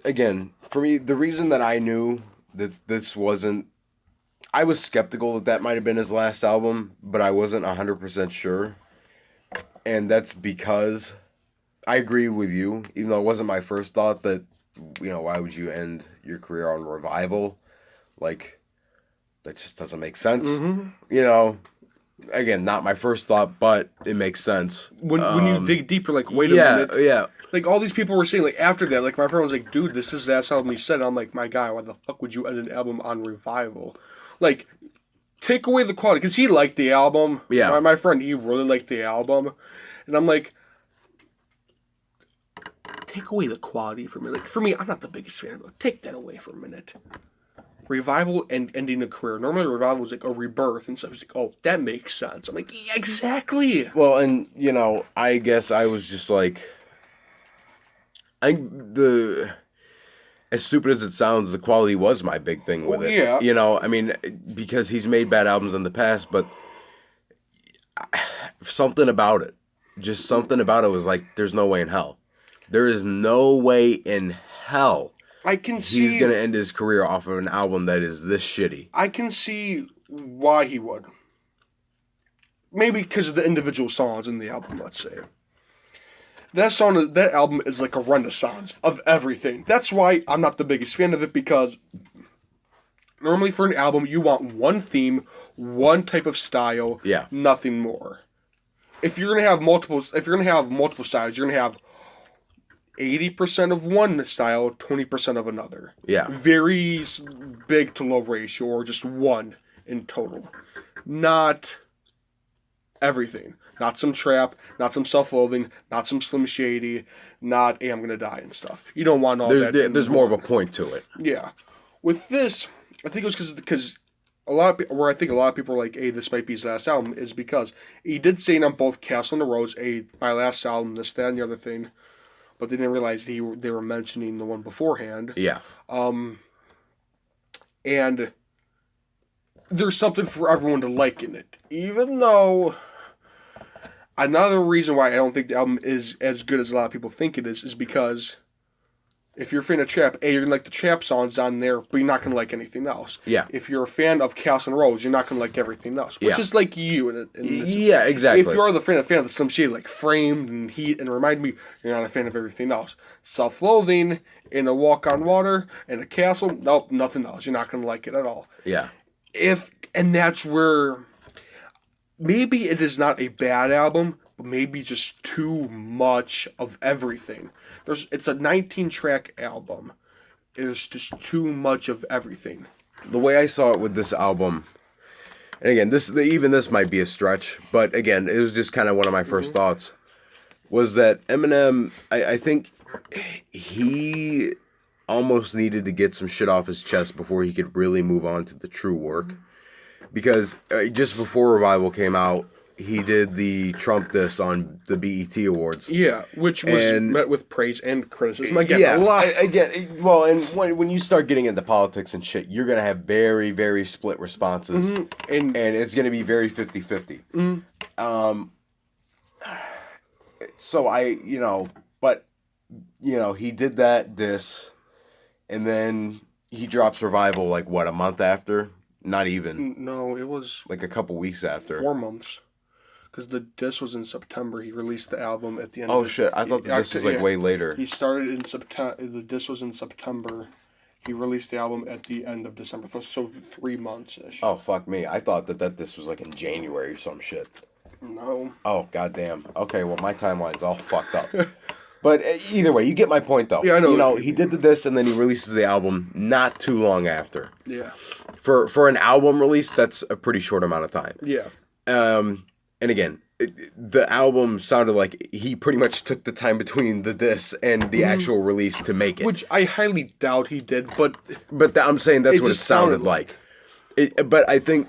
Again, for me, the reason that I knew that this wasn't... I was skeptical that might have been his last album, but I wasn't 100% sure. And that's because I agree with you, even though it wasn't my first thought that, why would you end your career on Revival? That just doesn't make sense. again, not my first thought, but it makes sense. When you dig deeper, like, wait a Yeah, minute. yeah. Like, all these people were saying, like, after that, like, my friend was like, dude, this is that album he said. And I'm like, my guy, why the fuck would you end an album on Revival? Like, take away the quality. Because he liked the album. Yeah. My friend, he really liked the album. And I'm like, take away the quality for me. Like, for me, I'm not the biggest fan of it. Take that away for a minute. Revival and ending a career. Normally, Revival was like a rebirth and stuff. It's like, oh, that makes sense. I'm like, yeah, exactly. Well, and, you know, I guess I was just like... as stupid as it sounds, the quality was my big thing with it. Yeah. You know, I mean, because he's made bad albums in the past, but something about it, just something about it was like, there's no way in hell. There is no way in hell I can see he's going to end his career off of an album that is this shitty. I can see why he would. Maybe because of the individual songs in the album, let's say. That album is like a renaissance of everything. That's why I'm not the biggest fan of it, because normally for an album you want one theme, one type of style, Yeah. nothing more. If you're gonna have multiple styles, you're gonna have 80% of one style, 20% of another. Yeah. Very big to low ratio, or just one in total. Not everything. Not some trap, not some self-loathing, not some Slim Shady, not, hey, I'm gonna die and stuff. You don't want all that. There's more of a point to it. Yeah. With this, I think it was because a lot of people are like, hey, this might be his last album, is because he did say on both Castle and the Rose, hey, my last album, this, that, and the other thing, but they didn't realize they were mentioning the one beforehand. Yeah. And there's something for everyone to like in it. Even though another reason why I don't think the album is as good as a lot of people think it is because if you're a fan of trap, you're going to like the trap songs on there, but you're not going to like anything else. Yeah. If you're a fan of Castle and Rose, you're not going to like everything else. Which is like you. In Yeah, exactly. If you're the fan of the Slim Shady, like Framed and Heat and Remind Me, you're not a fan of everything else. Self-Loathing, In a Walk on Water, and a Castle, nope, nothing else. You're not going to like it at all. Yeah. And that's where maybe it is not a bad album, but maybe just too much of everything. It's a 19-track album. There's just too much of everything. The way I saw it with this album, and again, this might be a stretch, but again, it was just kind of one of my first thoughts, was that Eminem, I think he almost needed to get some shit off his chest before he could really move on to the true work. Because just before Revival came out, he did the Trump diss on the BET Awards. Yeah, which was met with praise and criticism. Again, yeah, a lot. Well, and when you start getting into politics and shit, you're going to have very, very split responses. Mm-hmm. And it's going to be very 50-50. Mm-hmm. So but, he did that diss, and then he drops Revival, like, what, a month after? Not even. No, it was like a couple weeks after. 4 months. Because the disc was in September. He released the album at the end of shit. I thought this was like way later. He started in September. The disc was in September. He released the album at the end of December. So 3 months-ish. Oh, fuck me. I thought that this was like in January or some shit. No. Oh, goddamn. Okay, well, my timeline's all fucked up. But either way, you get my point, though. Yeah, I know. He did this, and then he releases the album not too long after. Yeah. For an album release, that's a pretty short amount of time. Yeah. And again, the album sounded like he pretty much took the time between the diss and the actual release to make it. Which I highly doubt he did, but I'm saying that's what it sounded like. But I think,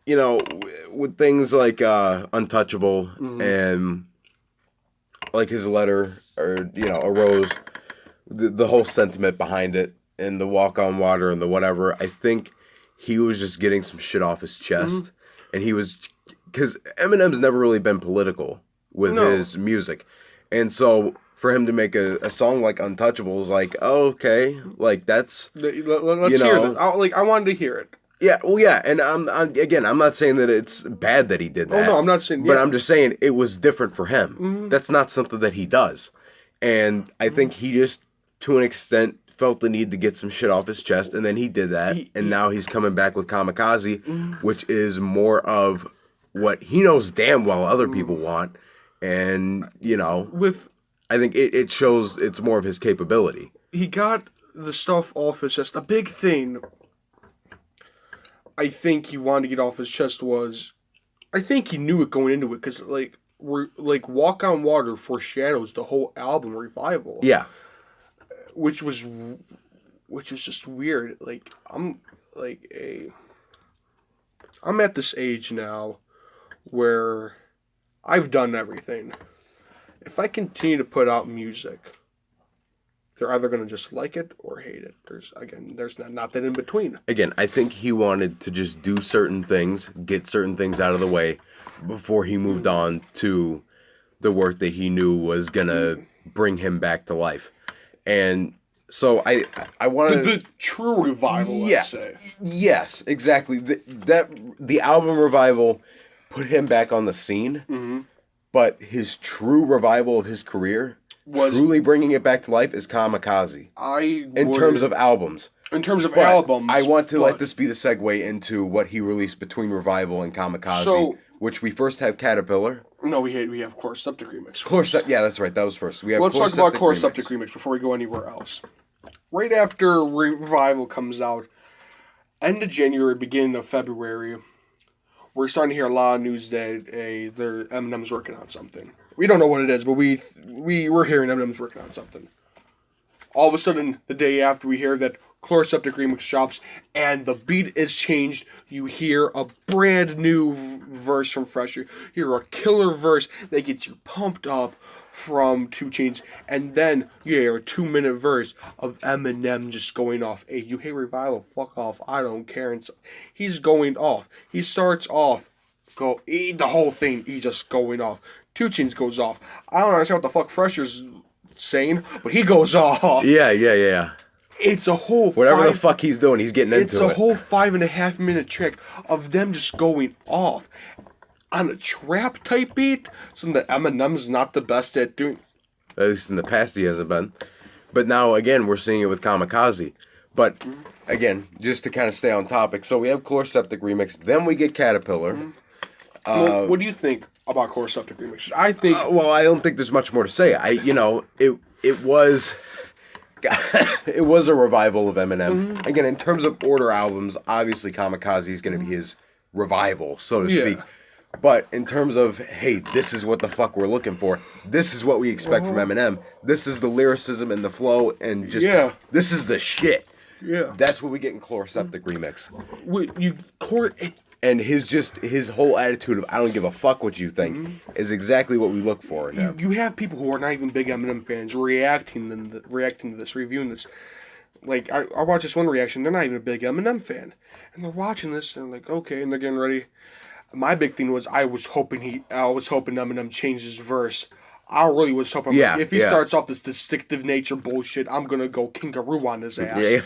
with things like Untouchable and like his letter or, A Rose, the whole sentiment behind it and the Walk on Water and the whatever, I think he was just getting some shit off his chest. And he was... Because Eminem's never really been political with his music. And so for him to make a song like Untouchable is like, oh, okay. Like, that's... Let's hear this. I wanted to hear it. Yeah, well, yeah. And I'm not saying that it's bad that he did that. Oh, no, I'm not saying... But I'm just saying it was different for him. That's not something that he does. And I think he just, to an extent, felt the need to get some shit off his chest, and then he did that, and now he's coming back with Kamikaze, which is more of what he knows damn well other people want, and, you know, I think it shows it's more of his capability. He got the stuff off his chest. A big thing I think he wanted to get off his chest was, I think he knew it going into it, because, like, Walk on Water foreshadows the whole album Revival. Yeah. Which is just weird. Like, I'm at this age now where I've done everything. If I continue to put out music, they're either going to just like it or hate it. There's not that in between. Again, I think he wanted to just do certain things, get certain things out of the way before he moved on to the work that he knew was going to bring him back to life. And so I wanted the true revival, let's say. Yes, exactly. The album Revival put him back on the scene, but his true revival of his career, truly bringing it back to life, is Kamikaze. In terms of albums. I want to let this be the segue into what he released between Revival and Kamikaze, which we first have Caterpillar. No, we have Chlor Septic Remix. Yeah, that's right. That was first. Let's talk about Chlor Septic Remix before we go anywhere else. Right after Revival comes out, end of January, beginning of February, we're starting to hear a lot of news that Eminem's working on something. We don't know what it is, but we're hearing Eminem's working on something. All of a sudden, the day after, we hear that Chlor Septic Remix drops, and the beat is changed. You hear a brand new verse from Fresh. You hear a killer verse that gets you pumped up from 2 Chainz, and then you hear a 2-minute verse of Eminem just going off. Hey, you hate Revival? Fuck off. I don't care. And so he's going off. He starts off, the whole thing, he's just going off. 2 Chainz goes off. I don't understand what the fuck Fresh is saying, but he goes off. Yeah. It's a whole the fuck he's doing, he's getting into it. It's a whole 5.5 minute track of them just going off on a trap type beat, something that Eminem's not the best at doing. At least in the past he hasn't been. But now again we're seeing it with Kamikaze. But again, just to kind of stay on topic, so we have Chlor Septic Remix, then we get Caterpillar. What do you think about Chlor Septic Remix? I think I don't think there's much more to say. It was it was a revival of Eminem. Again, in terms of order albums, obviously Kamikaze is going to be his revival, so to speak. But in terms of, hey, this is what the fuck we're looking for. This is what we expect from Eminem. This is the lyricism and the flow, and just this is the shit. Yeah, that's what we get in Chlor Septic Remix. And his whole attitude of I don't give a fuck what you think is exactly what we look for now. You have people who are not even big Eminem fans reacting to this, reviewing this. Like, I watched this one reaction, they're not even a big Eminem fan. And they're watching this, and they're like, okay, and they're getting ready. My big thing was I was hoping Eminem changed his verse. I really was hoping if he starts off this distinctive nature bullshit, I'm gonna go kangaroo on his ass. Yeah.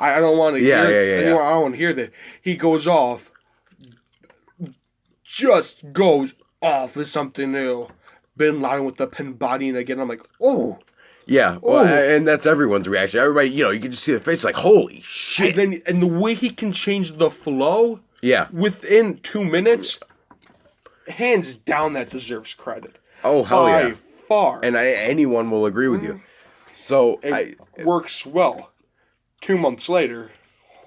I don't want to hear I don't want to hear that. He goes off. Just goes off with something new. Bin Laden with the pin bodying again. I'm like, oh. Yeah, well, and that's everyone's reaction. Everybody, you can just see the face like, holy shit. And the way he can change the flow within 2 minutes, hands down, that deserves credit. Oh, hell yeah. By far. And anyone will agree with you. So it works well. 2 months later.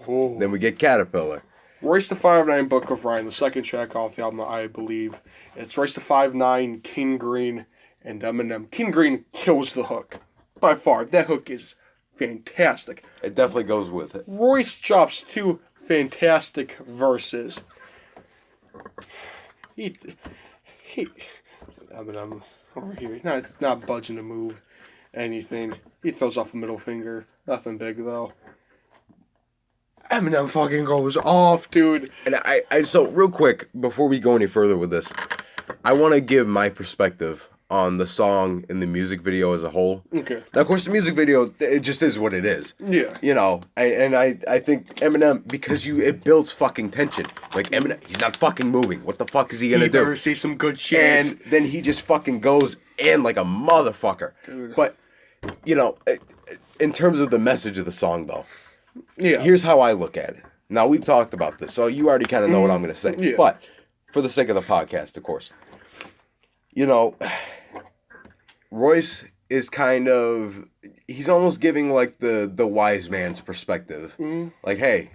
Then we get Caterpillar. Royce the 5'9" Book of Ryan, the second track off the album, I believe. It's Royce the 5'9", King Green, and Eminem. King Green kills the hook. By far. That hook is fantastic. It definitely goes with it. Royce drops 2 fantastic verses. Eminem over here, he's not budging to move anything. He throws off a middle finger. Nothing big, though. Eminem fucking goes off, dude. And so real quick, before we go any further with this, I want to give my perspective on the song and the music video as a whole. Okay. Now, of course, the music video, it just is what it is. Yeah. I think Eminem, because it builds fucking tension. Like, Eminem, he's not fucking moving. What the fuck is he gonna do? He better say some good shit. And then he just fucking goes in like a motherfucker. Dude. But, in terms of the message of the song, though, Yeah. here's how I look at it. Now, we've talked about this, so you already kind of know what I'm going to say. Yeah. But for the sake of the podcast, of course, you know, Royce is kind of, he's almost giving like the wise man's perspective. Like, hey,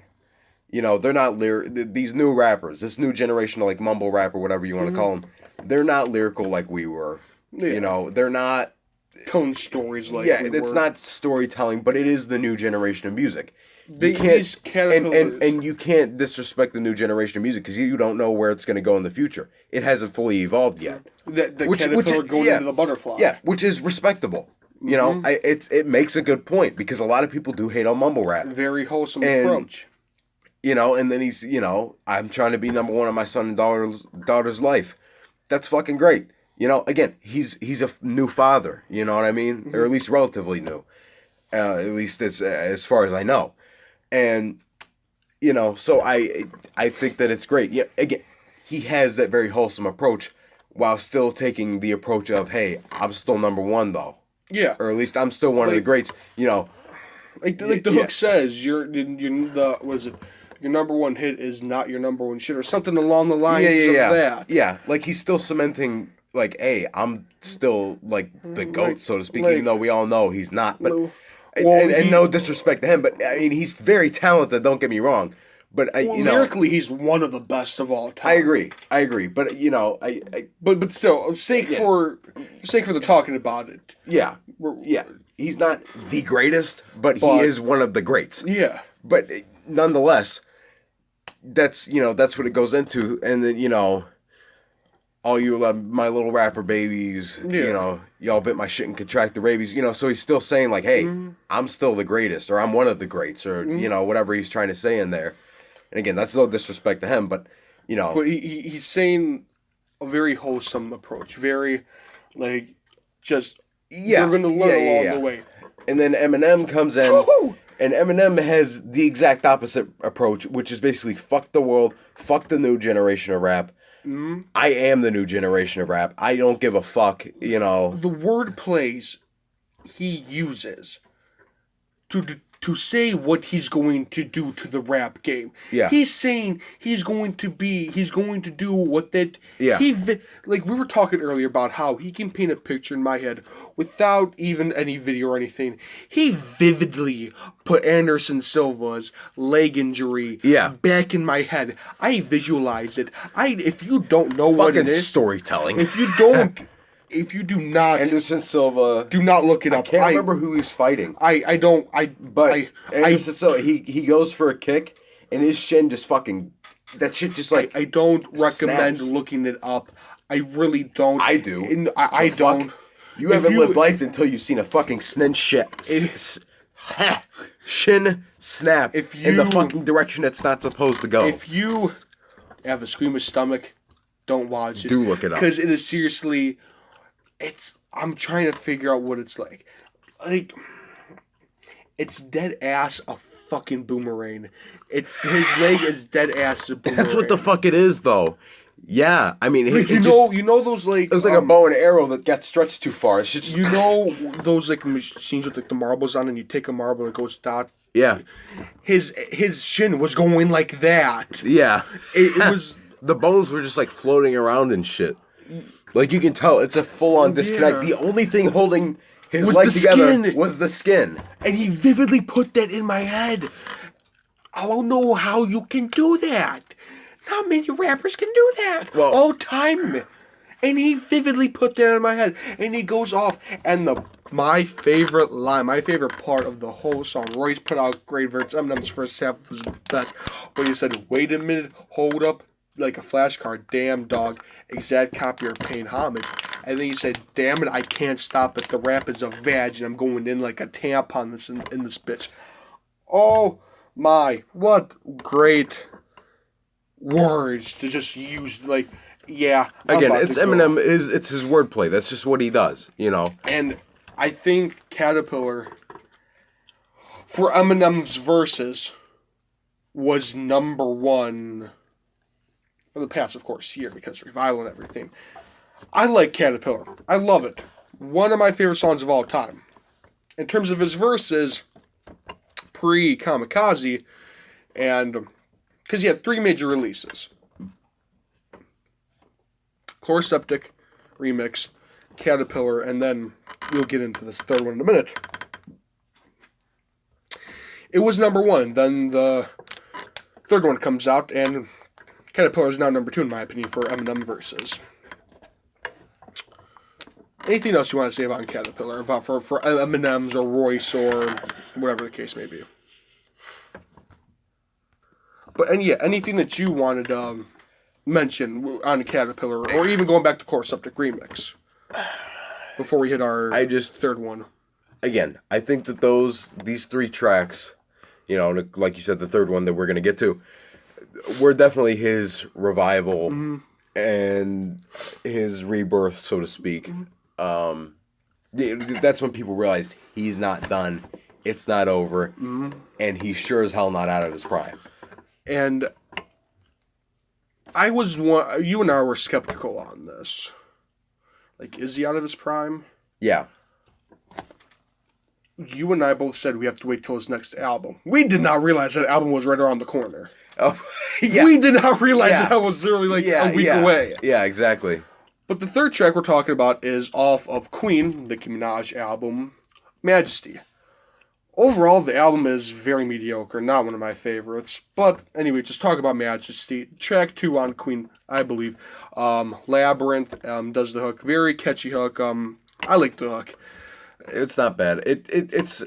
you know, they're not these new rappers, this new generation of like mumble rap or whatever you want to call them, they're not lyrical like we were. Yeah. You know, they're not telling stories like it's not storytelling, but it is the new generation of music. These caterpillars. And you can't disrespect the new generation of music because you don't know where it's going to go in the future. It hasn't fully evolved yet. The caterpillar going into the butterfly. Yeah, which is respectable. You know, it makes a good point because a lot of people do hate on mumble rap. Very wholesome approach. You know, and then he's, you know, I'm trying to be number one in my son and daughter's life. That's fucking great. You know, again, he's a new father. You know what I mean? Or at least relatively new. At least as far as I know. And, you know, so I think that it's great. Yeah, again, he has that very wholesome approach while still taking the approach of, hey, I'm still number one, though. Yeah. Or at least I'm still one of the greats, you know. Like the hook says, your number one hit is not your number one shit, or something along the lines of that. Yeah, like he's still cementing, like, hey, I'm still, like, the GOAT, so to speak, even though we all know he's not. But and no disrespect to him, but, I mean, he's very talented, don't get me wrong. But, you know, lyrically, he's one of the best of all time. I agree. But, you know, But still, sake for the talking about it. Yeah. He's not the greatest, but he is one of the greats. Yeah. But nonetheless, that's what it goes into. And then, you know, all you my little rapper babies, you know, y'all bit my shit and contract the rabies. You know, so he's still saying, like, hey, I'm still the greatest, or I'm one of the greats, or, you know, whatever he's trying to say in there. And again, that's no disrespect to him, but, you know. But he's saying a very wholesome approach. Very, like, just, we're going to learn along the way. And then Eminem comes in, and Eminem has the exact opposite approach, which is basically fuck the world, fuck the new generation of rap. I am the new generation of rap. I don't give a fuck, you know. The word plays he uses to say what he's going to do to the rap game. Yeah. He's saying he's going to do what that... Yeah. Like, we were talking earlier about how he can paint a picture in my head without even any video or anything. He vividly put Anderson Silva's leg injury back in my head. I visualized it. If you don't know what it is... storytelling. If you do not... Anderson Silva... Do not look it up. I can't remember who he's fighting. But Anderson Silva, he goes for a kick, and his shin just fucking... That shit just like... I don't recommend looking it up. I really don't. I do. I don't. You haven't lived life until you've seen a fucking shin snap in the fucking direction it's not supposed to go. If you have a squeamish stomach, don't watch it. Do look it up. Because it is seriously... I'm trying to figure out what it's like. Like, it's dead ass a fucking boomerang. His leg is dead ass a boomerang. That's what the fuck it is, though. Yeah, I mean, like, you know those, like... It was like a bow and arrow that got stretched too far. It's just... You know those, like, machines with, like, the marbles on, and you take a marble and it goes dot? Yeah. His shin was going like that. Yeah. It was... The bones were just, like, floating around and shit. Like, you can tell, it's a full-on disconnect. The only thing holding his leg together was the skin. And he vividly put that in my head. I don't know how you can do that. Not many rappers can do that. Well, all time. And he vividly put that in my head. And he goes off. And my favorite line, my favorite part of the whole song, Royce put out great verse. Eminem's first half was the best. When he said, wait a minute, hold up. Like a flashcard, damn dog, exact copy or paying homage. And then he said, damn it, I can't stop it. The rap is a vag, and I'm going in like a tampon in this bitch. Oh my, what great words to just use, like, yeah. Again, it's Eminem, it's his wordplay. That's just what he does, you know. And I think Caterpillar, for Eminem's verses, was number one... For the past, of course, year, because revival and everything. I like Caterpillar. I love it. One of my favorite songs of all time. in terms of his verses, pre-Kamikaze, and because he had 3 major releases. Chloroseptic, Remix, Caterpillar, and then we'll get into this third one in a minute. It was number 1. Then the third one comes out, and Caterpillar is now number 2 in my opinion for Eminem verses. Anything else you want to say about Caterpillar, about for Eminem's or Royce or whatever the case may be? But anything that you wanted to mention on Caterpillar, or even going back to Chloroseptic Remix, before we hit our third one. Again, I think that these 3 tracks, you know, like you said, the third one that we're gonna get to, were definitely his revival and his rebirth, so to speak. That's when people realized he's not done, it's not over, and he's sure as hell not out of his prime. And you and I were skeptical on this. Like, is he out of his prime? Yeah. You and I both said we have to wait till his next album. We did not realize that album was right around the corner. Oh, yeah. We did not realize that was literally like a week away. Yeah, exactly. But the third track we're talking about is off of Queen, Nicki Minaj album, Majesty. Overall, the album is very mediocre, not one of my favorites. But anyway, just talk about Majesty. Track 2 on Queen, I believe. Labyrinth does the hook. Very catchy hook. I like the hook. It's not bad. It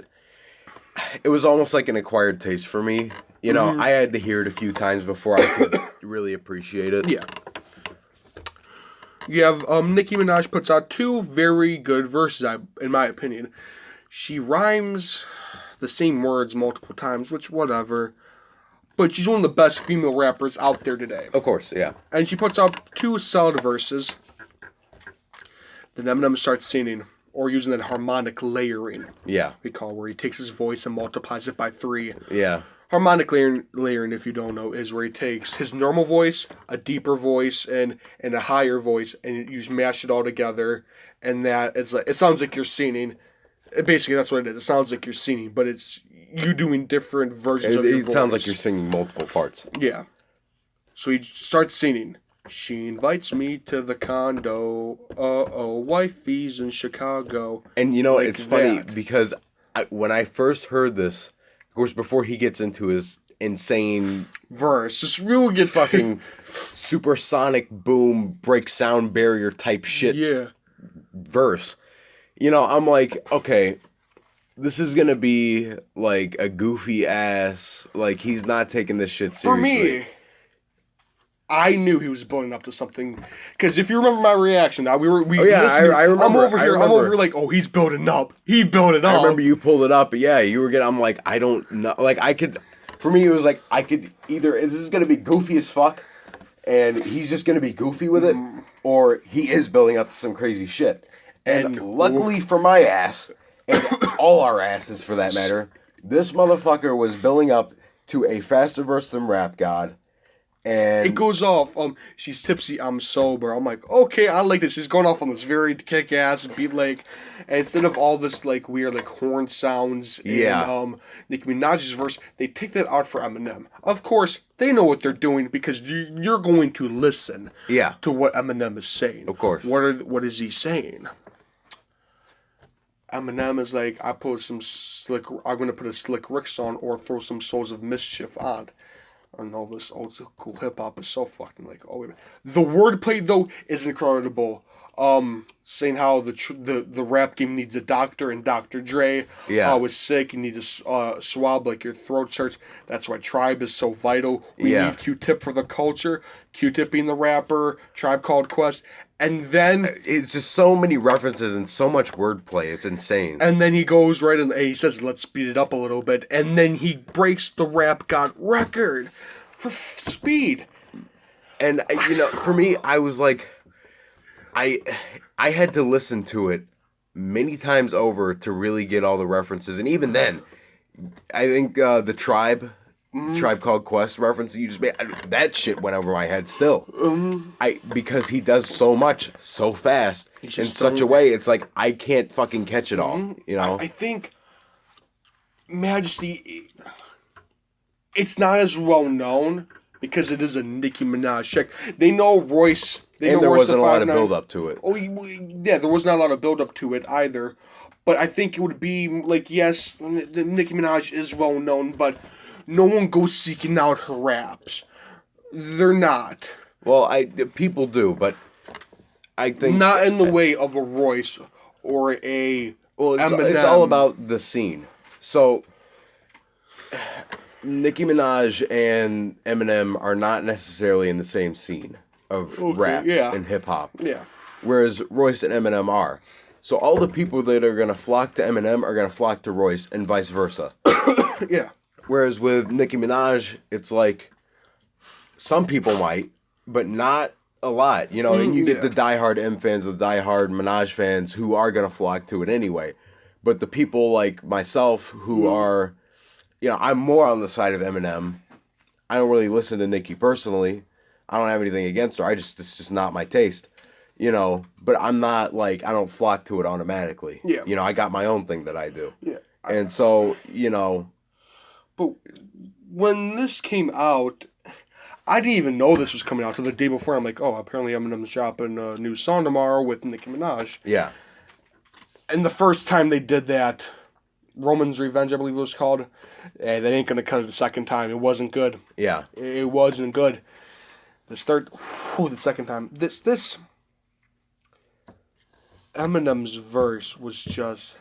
was almost like an acquired taste for me. You know, I had to hear it a few times before I could really appreciate it. Yeah. You have Nicki Minaj puts out 2 very good verses, in my opinion. She rhymes the same words multiple times, which whatever. But she's one of the best female rappers out there today. Of course, yeah. And she puts out 2 solid verses. Then Eminem starts singing, or using that harmonic layering. Yeah. We call it, where he takes his voice and multiplies it by 3. Yeah. Harmonic layering, if you don't know, is where he takes his normal voice, a deeper voice, and a higher voice, and you mash it all together, and it sounds like you're singing. Basically, that's what it is. It sounds like you're singing, but it's you doing different versions of your voice. It sounds like you're singing multiple parts. Yeah. So he starts singing. She invites me to the condo. Wifey's in Chicago. And you know, like it's funny because when I first heard this, of course, before he gets into his insane verse, just real get fucking supersonic boom, break sound barrier type shit verse. You know, I'm like, okay, this is gonna be like a goofy ass, like he's not taking this shit seriously. For me, I knew he was building up to something, because if you remember my reaction, now I remember. I'm over here like, oh, he's building up. He's building up. I remember you pulled it up, but yeah, you were I'm like, I don't know, like for me it was like I could either this is gonna be goofy as fuck, and he's just gonna be goofy with it, or he is building up to some crazy shit. And luckily for my ass, and all our asses for that matter, this motherfucker was building up to a faster verse than Rap God. And it goes off, she's tipsy, I'm sober. I'm like, okay, I like this. She's going off on this very kick-ass beat, like, and instead of all this, like, weird, like, horn sounds in Nicki Minaj's verse, they take that out for Eminem. Of course, they know what they're doing because you're going to listen to what Eminem is saying. Of course. What is he saying? Eminem is like, I'm going to put a Slick Rick song or throw some Souls of Mischief on. And all this old school hip hop is so fucking like, oh wait a minute. The wordplay though is incredible. Saying how the rap game needs a doctor, and Dr. Dre was sick. You need to swab like your throat hurts. That's why Tribe is so vital. We need Q-Tip for the culture. Q-Tip being the rapper. Tribe Called Quest. And then it's just so many references and so much wordplay. It's insane. And then he goes right and he says, "Let's speed it up a little bit." And then he breaks the Rap God record for speed. And you know, for me, I was like, I had to listen to it many times over to really get all the references. And even then, I think the Tribe Called Quest reference that you just made, that shit went over my head still. Because he does so much so fast in such a way, it's like I can't fucking catch it all. You know, I think Majesty, it's not as well known because it is a Nicki Minaj check. They know Royce. And there wasn't a lot of build up to it. Oh, yeah, there was not a lot of build up to it either. But I think it would be like, yes, Nicki Minaj is well known, but no one goes seeking out her raps. They're not. Well, people do, but I think not in the way of a Royce or a Eminem. It's all about the scene. So Nicki Minaj and Eminem are not necessarily in the same scene of rap and hip hop. Yeah. Whereas Royce and Eminem are. So all the people that are gonna flock to Eminem are gonna flock to Royce and vice versa. Yeah. Whereas with Nicki Minaj, it's like some people might, but not a lot. You know, and you get the diehard M fans, the diehard Minaj fans who are gonna flock to it anyway. But the people like myself who are, you know, I'm more on the side of Eminem. I don't really listen to Nicki personally. I don't have anything against her. It's just not my taste. You know, but I'm not like, I don't flock to it automatically. Yeah. You know, I got my own thing that I do. Yeah. And so, you know. But when this came out, I didn't even know this was coming out till the day before. I'm like, oh, apparently Eminem's dropping a new song tomorrow with Nicki Minaj. Yeah. And the first time they did that, Roman's Revenge, I believe it was called, they ain't going to cut it the second time. It wasn't good. Yeah. It wasn't good. The second time. This Eminem's verse was just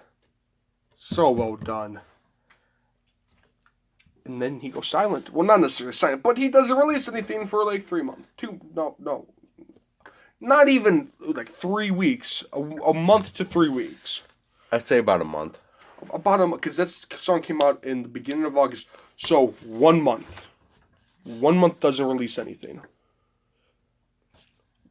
so well done. And then he goes silent. Well, not necessarily silent, but he doesn't release anything for like 3 months. No. Not even like 3 weeks. A month to 3 weeks. I'd say about a month. About a month, because that song came out in the beginning of August. So 1 month. 1 month doesn't release anything.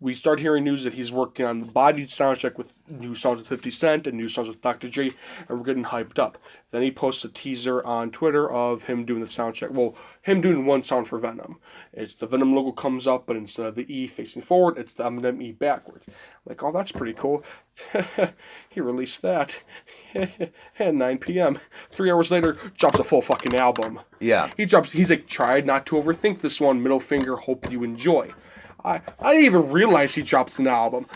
We start hearing news that he's working on the bodied soundtrack with new songs with 50 Cent and new songs with Dr. Dre, and we're getting hyped up. Then he posts a teaser on Twitter of him doing the soundtrack. Well, him doing one sound for Venom. It's the Venom logo comes up, but instead of the E facing forward, it's the Eminem E backwards. Like, oh, that's pretty cool. He released that at 9 p.m. 3 hours later, drops a full fucking album. Yeah. He's like, tried not to overthink this one, middle finger, hope you enjoy. I didn't even realize he dropped an album.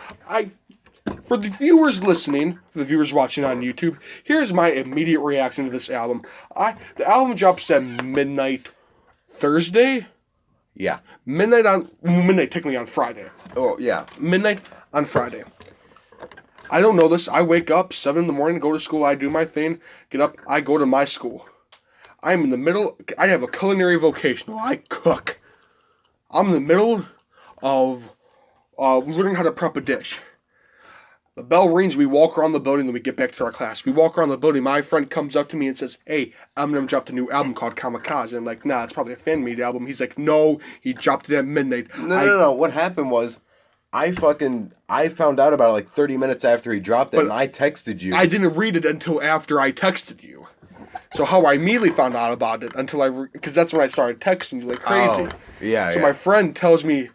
For the viewers listening, for the viewers watching on YouTube, here's my immediate reaction to this album. The album drops at midnight Thursday. Yeah. Midnight technically on Friday. Oh, yeah. Midnight on Friday. I don't know this. I wake up 7 in the morning, go to school, I do my thing, get up, I go to my school. I'm in the middle, I have a culinary vocational, I cook. I'm in the middle of learning how to prep a dish. The bell rings, we walk around the building, then we get back to our class. We walk around the building, my friend comes up to me and says, hey, Eminem dropped a new album called Kamikaze. I'm like, nah, it's probably a fan-made album. He's like, no, he dropped it at midnight. No. What happened was, I found out about it like 30 minutes after he dropped it, and I texted you. I didn't read it until after I texted you. So how I immediately found out about it, because that's when I started texting you like crazy. Oh, yeah, So my friend tells me,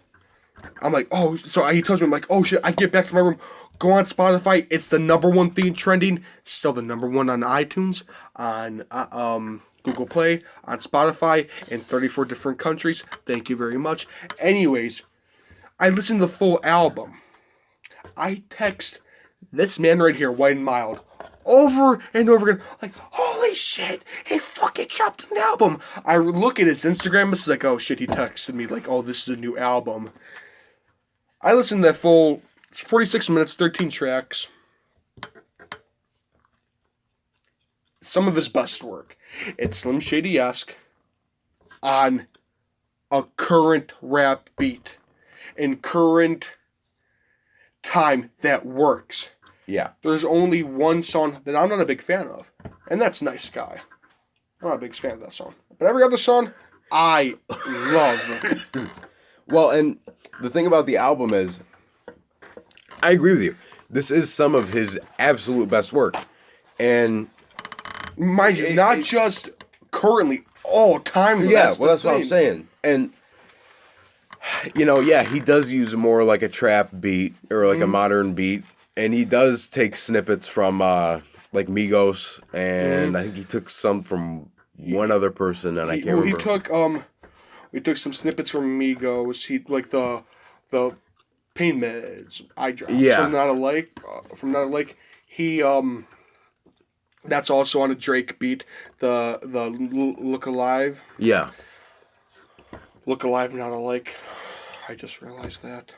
I'm like, oh, so he tells me, I'm like, oh shit, I get back to my room, go on Spotify, it's the #1 thing trending, still the #1 on iTunes, on Google Play, on Spotify, in 34 different countries, thank you very much. Anyways, I listened to the full album. I text this man right here, White and Mild, over and over again, like, holy shit, he fucking dropped an album. I look at his Instagram, it's like, oh shit, he texted me, like, oh, this is a new album. I listened to that full, it's 46 minutes, 13 tracks. Some of his best work. It's Slim Shady-esque on a current rap beat. In current time that works. Yeah. There's only one song that I'm not a big fan of, and that's Nice Guy. I'm not a big fan of that song. But every other song, I love. Well, and the thing about the album is, I agree with you. This is some of his absolute best work. And mind you, not just currently, all time. Yeah, well, that's what I'm saying. And, you know, yeah, he does use more like a trap beat or like a modern beat. And he does take snippets from like Migos, and I think he took some from one other person, and I can't remember. We took some snippets from Migos. He like the pain meds, eye drops Yeah. From Not Alike. He that's also on a Drake beat. The Look Alive, Yeah. Look Alive, Not Alike. I just realized that.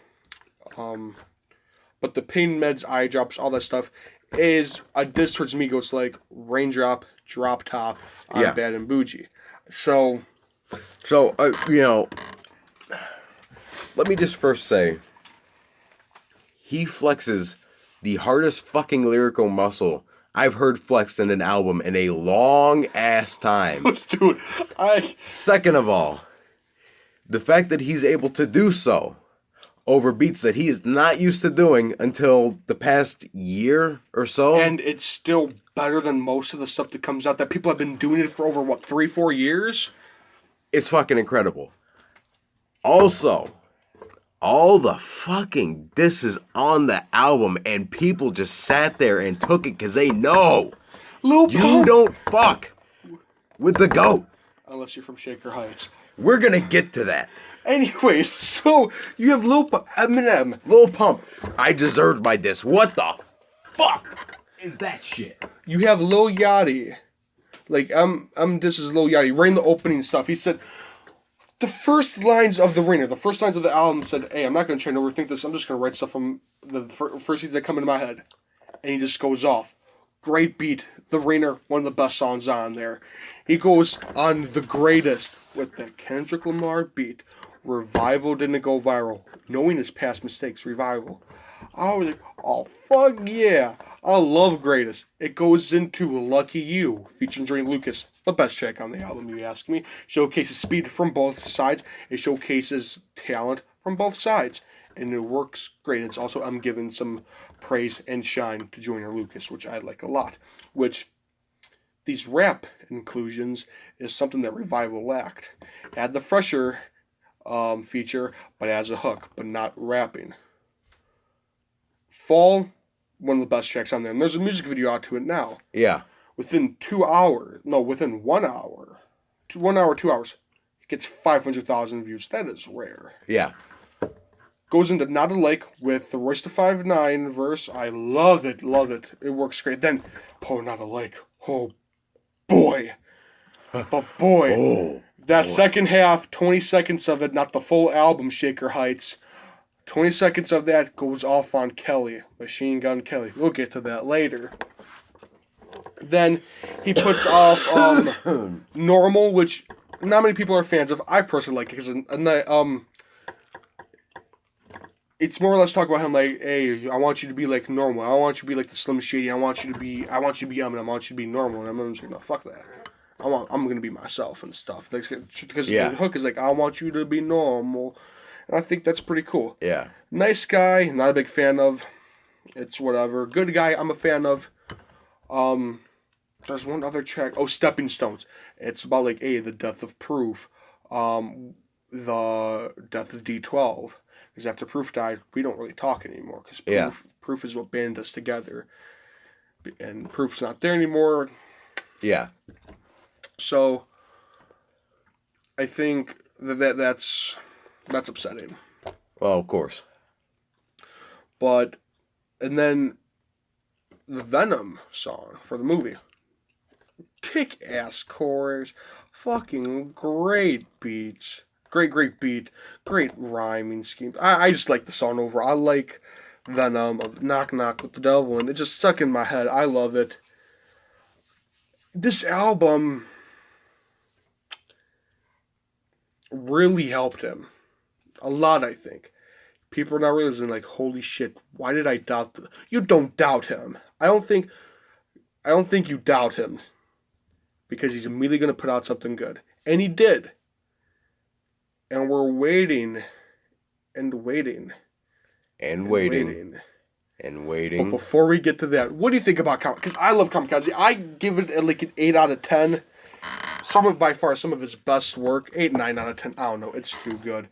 But the pain meds, eye drops, all that stuff is a diss towards Migos, like Raindrop, Drop Top, on Yeah. Bad and Bougie. So let me just first say, he flexes the hardest fucking lyrical muscle I've heard flexed in an album in a long ass time. dude, Second of all, the fact that he's able to do so over beats that he is not used to doing until the past year or so. And it's still better than most of the stuff that comes out that people have been doing it for over, 3-4 years? It's fucking incredible. Also, all the fucking disses on the album, and people just sat there and took it because they know Lil you Pump. don't fuck with the GOAT. Unless you're from Shaker Heights. We're gonna get to that. Anyways, so you have Lil Pump, Eminem. Lil Pump, I deserved my diss. What the fuck is that shit? You have Lil Yachty. Like, this is Lil Yachty. Right in the opening stuff, he said, the first lines of the Ringer, the first lines of the album said, hey, I'm not going to try and overthink this. I'm just going to write stuff from the first things that come into my head. And he just goes off. Great beat. The Ringer, one of the best songs on there. He goes on the greatest with the Kendrick Lamar beat. Revival didn't go viral. Knowing his past mistakes, Revival. I was like, oh, fuck yeah. I love Greatest. It goes into Lucky You, featuring Joyner Lucas. The best track on the album, you ask me. Showcases speed from both sides. It showcases talent from both sides. And it works great. It's also, I'm giving some praise and shine to Joyner Lucas, which I like a lot. Which, these rap inclusions is something that Revival lacked. Add the fresher feature, but as a hook, but not rapping. Fall, one of the best tracks on there. And there's a music video out to it now. Yeah. Within 1 hour, 2 hours, it gets 500,000 views. That is rare. Yeah. Goes into Not Alike with the Royce da 5'9" verse. I love it. It works great. Then, Not Alike. Oh, boy. But boy, second half, 20 seconds of it, not the full album, Shaker Heights. 20 seconds of that goes off on Kelly, Machine Gun Kelly. We'll get to that later. Then he puts off Normal, which not many people are fans of. I personally like it because it's more or less talk about him like, hey, I want you to be like normal. I want you to be like the Slim Shady. I want you to be Eminem. I want you to be normal. And Eminem's like, no, fuck that. I'm gonna be myself and stuff. Because the hook is like, I want you to be normal. And I think that's pretty cool. Yeah. Nice guy, not a big fan of. It's whatever. Good guy, I'm a fan of. There's one other track. Oh, Stepping Stones. It's about like, the death of Proof. The death of D12. Because after Proof died, we don't really talk anymore. Because Proof is what banded us together. And Proof's not there anymore. Yeah. So, I think that's upsetting. Well, of course. But, and then the Venom song for the movie. Kick-ass chorus. Fucking great beats. Great beat. Great rhyming scheme. I just like the song overall. I like Venom of Knock Knock with the Devil, and it just stuck in my head. I love it. This album really helped him. A lot, I think. People are not realizing, like, holy shit, why did I doubt You don't doubt him. I don't think you doubt him. Because he's immediately going to put out something good. And he did. And we're waiting. And waiting. And waiting. And waiting. But before we get to that, what do you think about Kamikaze? Because I love Kamikaze. I give it like an 8 out of 10. By far some of his best work. 8, 9 out of 10. I don't know. It's too good.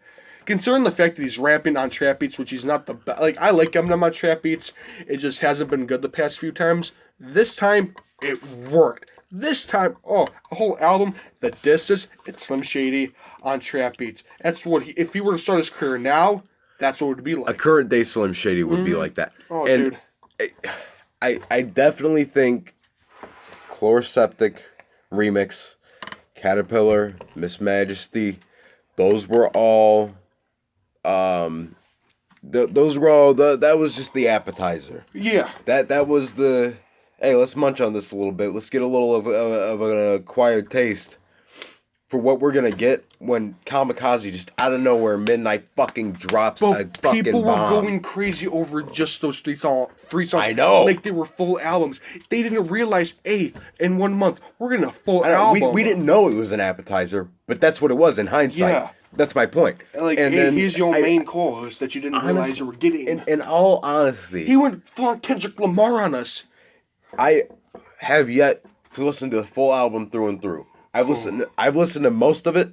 considering the fact that he's rapping on trap beats, which he's not the best. Like, I like Eminem on trap beats. It just hasn't been good the past few times. This time, it worked. This time, a whole album, the disses, it's Slim Shady on trap beats. That's what if he were to start his career now, that's what it would be like. A current day Slim Shady would be like that. Oh, and dude. I definitely think Chloroseptic remix, Caterpillar, Miss Majesty, those were all that was just the appetizer. Yeah. That was the, hey, let's munch on this a little bit. Let's get a little of an acquired taste for what we're gonna get when Kamikaze just out of nowhere midnight fucking drops a fucking bomb. People were going crazy over just those three songs. I know. Like they were full albums. They didn't realize, hey, in 1 month we're getting a full album. We didn't know it was an appetizer, but that's what it was in hindsight. Yeah. That's my point. Like, and hey, he's your main co-host that you didn't realize you were getting. In all honesty, he went full Kendrick Lamar on us. I have yet to listen to the full album through and through. I've listened to most of it,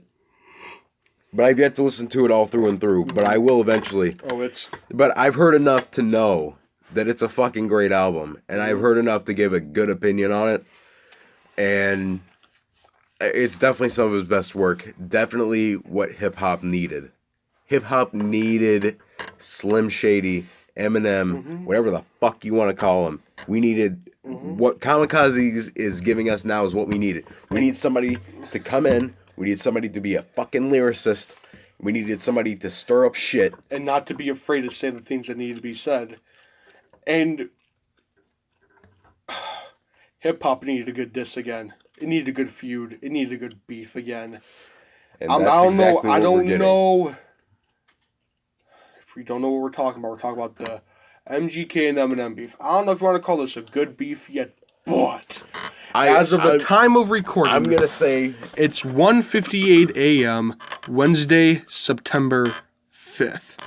but I've yet to listen to it all through and through. But I will eventually. But I've heard enough to know that it's a fucking great album, and I've heard enough to give a good opinion on it. And it's definitely some of his best work. Definitely what hip hop needed. Hip hop needed Slim Shady, Eminem, whatever the fuck you want to call him. We needed what Kamikaze is giving us now is what we needed. We need somebody to come in. We need somebody to be a fucking lyricist. We needed somebody to stir up shit. And not to be afraid to say the things that need to be said. And hip-hop needed a good diss again. It needed a good feud. It needed a good beef again. And I don't know if we don't know what we're talking about. We're talking about the MGK and Eminem beef. I don't know if you want to call this a good beef yet, but as of the time of recording, I'm gonna say it's 1:58 a.m. Wednesday, September 5th.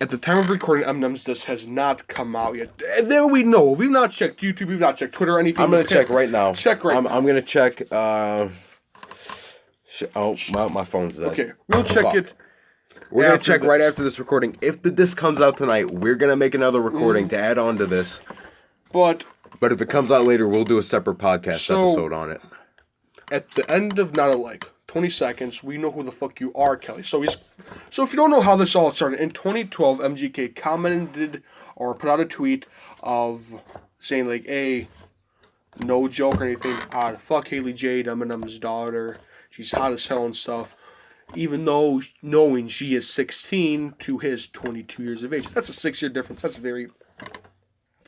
At the time of recording, Eminem's diss has not come out yet. There we know. We've not checked YouTube. We've not checked Twitter or anything. I'm gonna check right now. I'm gonna check. My phone's dead. Okay, we'll check it. We're going to check right after this recording. If the disc comes out tonight, we're going to make another recording to add on to this. But if it comes out later, we'll do a separate podcast episode on it. At the end of not like 20 seconds, we know who the fuck you are, Kelly. So if you don't know how this all started, in 2012, MGK commented or put out a tweet of saying like, hey, no joke or anything, fuck Haley Jade, Eminem's daughter. She's hot as hell and stuff. Even though knowing she is 16 to his 22 years of age. That's a 6-year difference. That's very...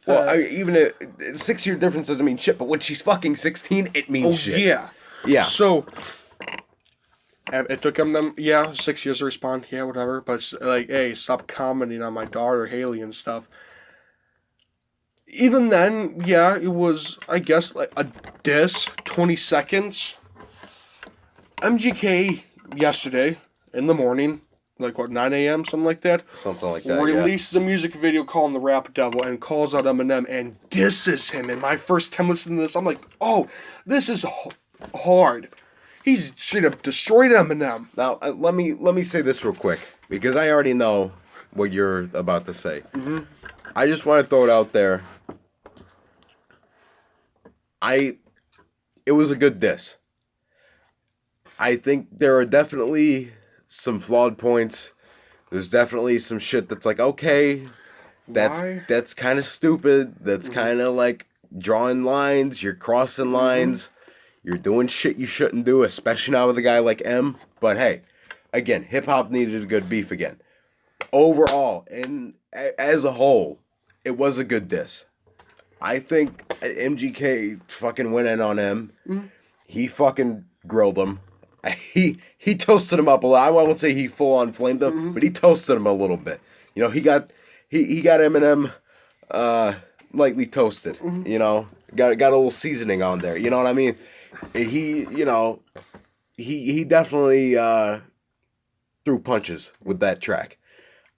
Well, even a 6-year difference doesn't mean shit, but when she's fucking 16, it means shit. Yeah. Yeah. So, it took them 6 years to respond. Yeah, whatever. But it's like, hey, stop commenting on my daughter, Haley, and stuff. Even then, yeah, it was, I guess, like a diss, 20 seconds. MGK... yesterday in the morning, like 9 a.m., something like that. Something like that. Releases a music video calling the Rap Devil and calls out Eminem and disses him. And my first time listening to this, I'm like, oh, this is hard. He's straight up destroyed Eminem. Now, let me say this real quick because I already know what you're about to say. Mm-hmm. I just want to throw it out there. It was a good diss. I think there are definitely some flawed points. There's definitely some shit that's like, okay, that's kind of stupid. That's kind of like drawing lines. You're crossing lines. You're doing shit you shouldn't do, especially now with a guy like M. But hey, again, hip hop needed a good beef again. Overall, and as a whole, it was a good diss. I think MGK fucking went in on M. He fucking grilled him. He toasted him up a lot. I won't say he full on flamed him, but he toasted him a little bit. You know, he got Eminem lightly toasted. You know, got a little seasoning on there. You know what I mean? He definitely threw punches with that track.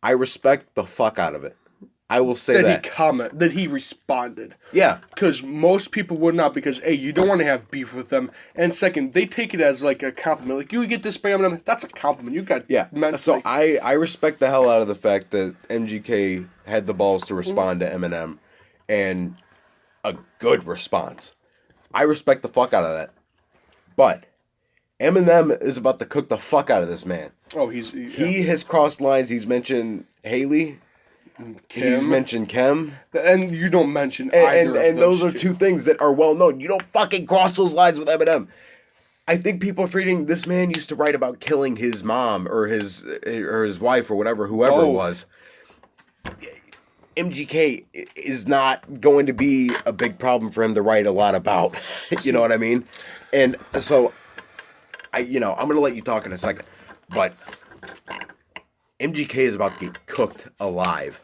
I respect the fuck out of it. I will say that. That he responded. Yeah. Because most people would not, because A, you don't want to have beef with them, and second, they take it as like a compliment. Like, you get this by Eminem, that's a compliment. You got So I respect the hell out of the fact that MGK had the balls to respond to Eminem, and a good response. I respect the fuck out of that. But Eminem is about to cook the fuck out of this man. Oh, he has crossed lines. He's mentioned Haley. He's mentioned Kim. And you don't mention either and those are two things that are well known. You don't fucking cross those lines with Eminem. I think people are forgetting this man used to write about killing his mom or his wife or whatever, whoever it was. MGK is not going to be a big problem for him to write a lot about. You know what I mean? And so I'm going to let you talk in a second, but MGK is about to get cooked alive,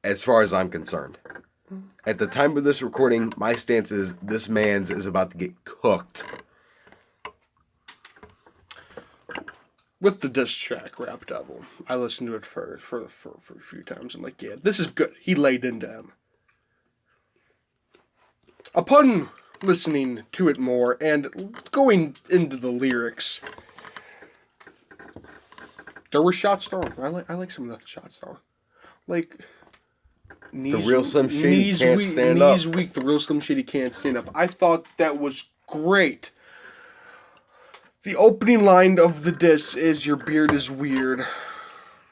as far as I'm concerned. At the time of this recording, my stance is this man's is about to get cooked. With the diss track, Rap Devil, I listened to it for a few times. I'm like, yeah, this is good. He laid into him. Upon listening to it more and going into the lyrics, there were shots thrown. I like some of the shots thrown. Like, the real Slim Shady can't stand up. Knees weak, the real Slim Shady can't stand up. I thought that was great. The opening line of the diss is, "Your beard is weird."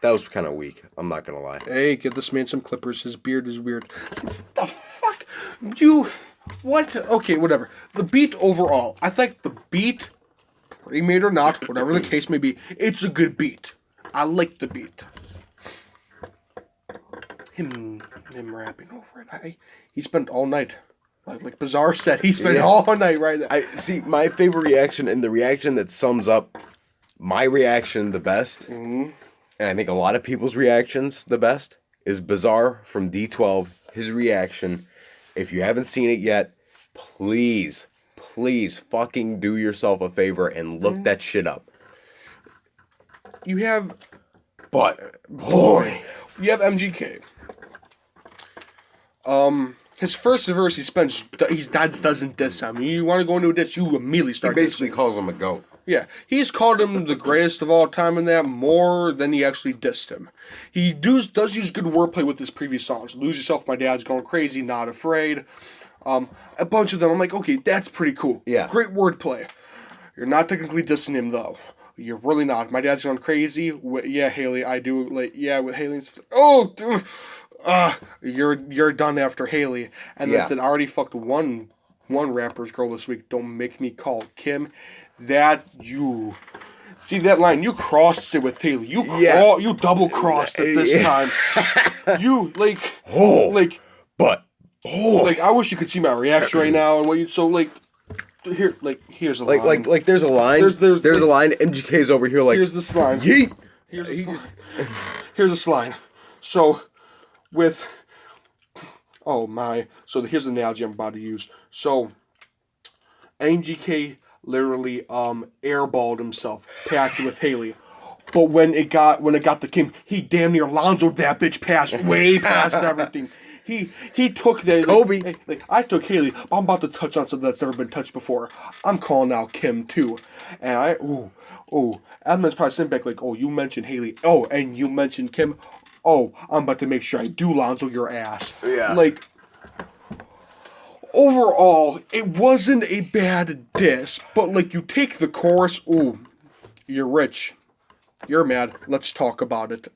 That was kind of weak. I'm not going to lie. Hey, give this man some clippers. His beard is weird. The fuck? What? Okay, whatever. The beat overall. I think the beat, remade or not, whatever the case may be, it's a good beat. I like the beat. Him rapping over it. He spent all night. Like Bizarre said, he spent all night right there. I see my favorite reaction, and the reaction that sums up my reaction the best, and I think a lot of people's reactions the best, is Bizarre from D12. His reaction. If you haven't seen it yet, please fucking do yourself a favor and look that shit up. You have... But, boy... You have MGK. His first verse, he doesn't diss him. You want to go into a diss, you immediately start. He basically calls him a goat. Yeah, he's called him the greatest of all time in that more than he actually dissed him. He does use good wordplay with his previous songs. Lose Yourself, My Dad's Going Crazy, Not Afraid. A bunch of them. I'm like, okay, that's pretty cool. Yeah. Great wordplay. You're not technically dissing him though. You're really not. My Dad's Going Crazy. Yeah, Haley, I do. Like, yeah, with Haley. Oh, dude. You're done after Haley. And then said, I already fucked one rapper's girl this week. Don't make me call Kim. That you see that line? You crossed it with Haley. You double crossed it this time. You like I wish you could see my reaction right now and what you here's a line. Like there's a line. There's a line. MGK's over here like here's this line. Yeet. Here's this line. So with so here's the analogy I'm about to use. So MGK literally airballed himself, packed with Haley. But when it got to Kim, he damn near Lonzo'd that bitch way past everything. He took that Kobe. I took Haley. I'm about to touch on something that's never been touched before. I'm calling out Kim too. And Eminem's probably sitting back like, oh, you mentioned Haley. Oh, and you mentioned Kim. Oh, I'm about to make sure I do Lonzo your ass. Yeah. Like, overall, it wasn't a bad diss, but like you take the chorus, ooh, you're rich. You're mad. Let's talk about it.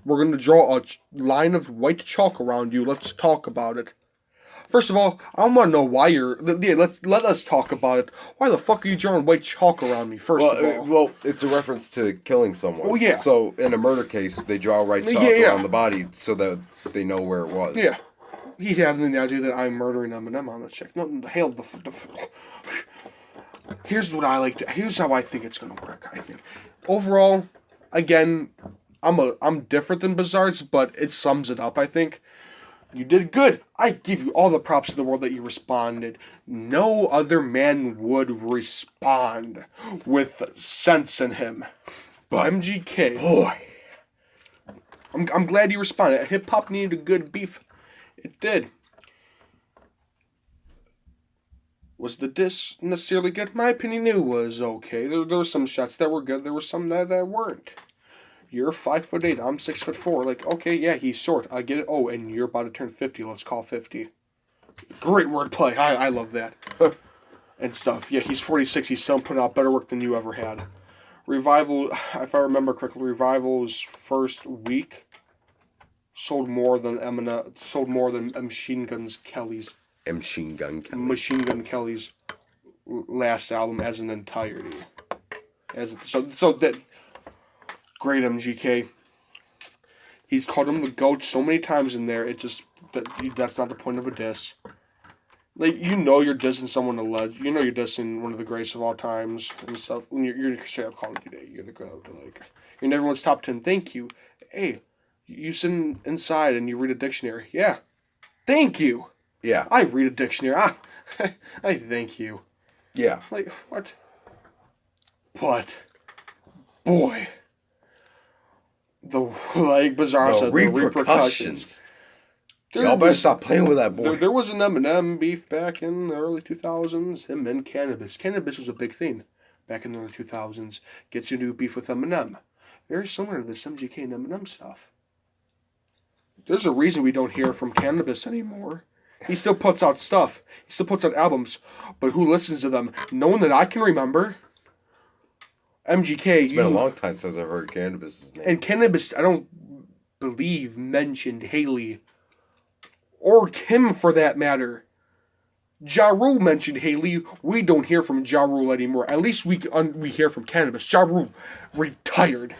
We're going to draw a line of white chalk around you. Let's talk about it. First of all, I want to know why let us talk about it. Why the fuck are you drawing white chalk around me, first of all? Well, it's a reference to killing someone. Oh, yeah. So, in a murder case, they draw white chalk around the body so that they know where it was. Yeah. He's having the analogy that I'm murdering Eminem on this chick. No, hell, here's what I like to... Here's how I think it's going to work, I think. Overall, again, I'm different than Bizarre's, but it sums it up, I think. You did good. I give you all the props in the world that you responded. No other man would respond with sense in him. But MGK... Boy. I'm glad you responded. Hip hop needed a good beef. It did. Was the diss necessarily good? In my opinion, it was okay. There were some shots that were good. There were some that weren't. You're 5'8". I'm 6'4". Like, okay, yeah, he's short. I get it. Oh, and you're about to turn 50. Let's call 50. Great wordplay. I love that. And stuff. Yeah, he's 46. He's still putting out better work than you ever had. Revival, if I remember correctly, Revival's first week sold more than Eminem, sold more than Machine Gun Kelly's last album as an entirety. So that great MGK. He's called him the GOAT so many times in there. It just that's not the point of a diss. Like, you know you're dissing someone a legend. You know you're dissing one of the greatest of all times and stuff. When you're straight up calling today, you're the GOAT. Like, you're in everyone's top 10. Thank you. Hey, you sit inside and you read a dictionary. Yeah. Thank you. Yeah. I read a dictionary. I thank you. Yeah. Like, what? But, boy, Bizarre said, the repercussions. Y'all better stop playing with that boy. There was an Eminem beef back in the early 2000s. Him and Cannabis. Cannabis was a big thing back in the early 2000s. Gets you into beef with Eminem. Very similar to this MGK and Eminem stuff. There's a reason we don't hear from Cannabis anymore. He still puts out stuff. He still puts out albums. But who listens to them? No one that I can remember. MGK. It's been a long time since I've heard Cannabis' name. And Cannabis, I don't believe, mentioned Haley. Or Kim, for that matter. Ja Rule mentioned Haley. We don't hear from Ja Rule anymore. At least we hear from Cannabis. Ja Rule retired.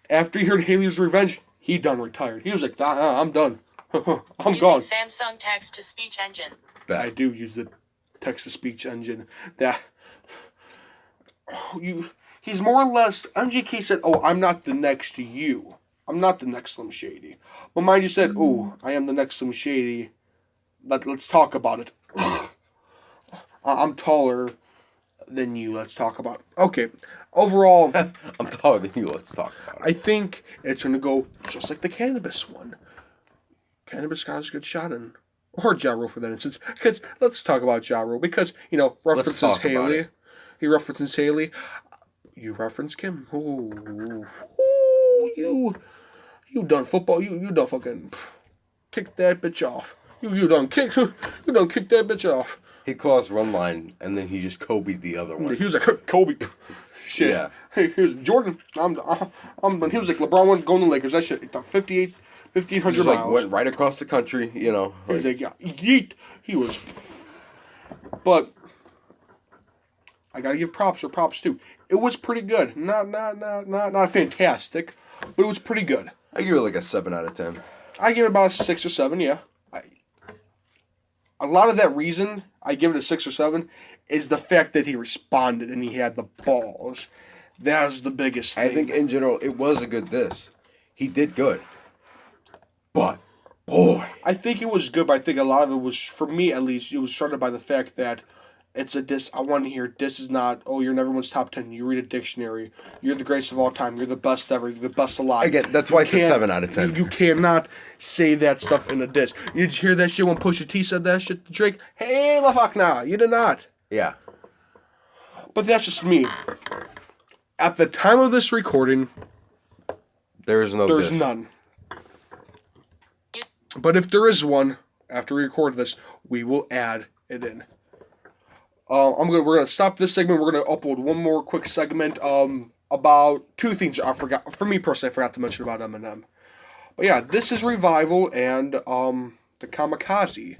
After he heard Haley's Revenge, he done retired. He was like, I'm done. I'm gone. Samsung text-to-speech engine. I do use the text-to-speech engine. He's more or less, MGK said, oh, I'm not the next to you. I'm not the next Slim Shady. But mind you said, oh, I am the next Slim Shady. Let's talk about it. I'm taller than you. Let's talk about it. Okay. Overall, I'm taller than you. Let's talk about it. I think it's going to go just like the Cannabis one. Cannabis got a good shot in. Or Ja Rule for that instance. Because let's talk about Ja Rule. Because, references Haley. He references Haley. You reference Kim. Ooh, you done football. You done fucking kick that bitch off. You done kick that bitch off. He calls one line and then he just Kobe'd the other one. He was like Kobe. Shit. Yeah. He was Jordan. He was like LeBron went going to the Lakers. That shit. 1,500 miles. Like went right across the country. He was like, yeah, yeet. He was. But I gotta give props where props too. It was pretty good. Not fantastic, but it was pretty good. I give it like a 7 out of 10. I give it about a 6 or 7. Yeah. A lot of that reason I give it a 6 or 7 is the fact that he responded and he had the balls. That was the biggest thing. I think in general it was a good diss. He did good. But, boy. I think it was good, but I think a lot of it was, for me at least, it was started by the fact that it's a diss. I want to hear diss is not, oh, you're in everyone's top 10. You read a dictionary. You're the greatest of all time. You're the best ever. You're the best alive. Again, that's why it's a 7 out of 10. You cannot say that stuff in a diss. You did hear that shit when Pusha T said that shit to Drake? Hey, the fuck nah. You did not. Yeah. But that's just me. At the time of this recording, there's none. But if there is one, after we record this, we will add it in. We're gonna stop this segment. We're gonna upload one more quick segment about two things I forgot. For me personally, I forgot to mention about Eminem. But yeah, this is Revival and the Kamikaze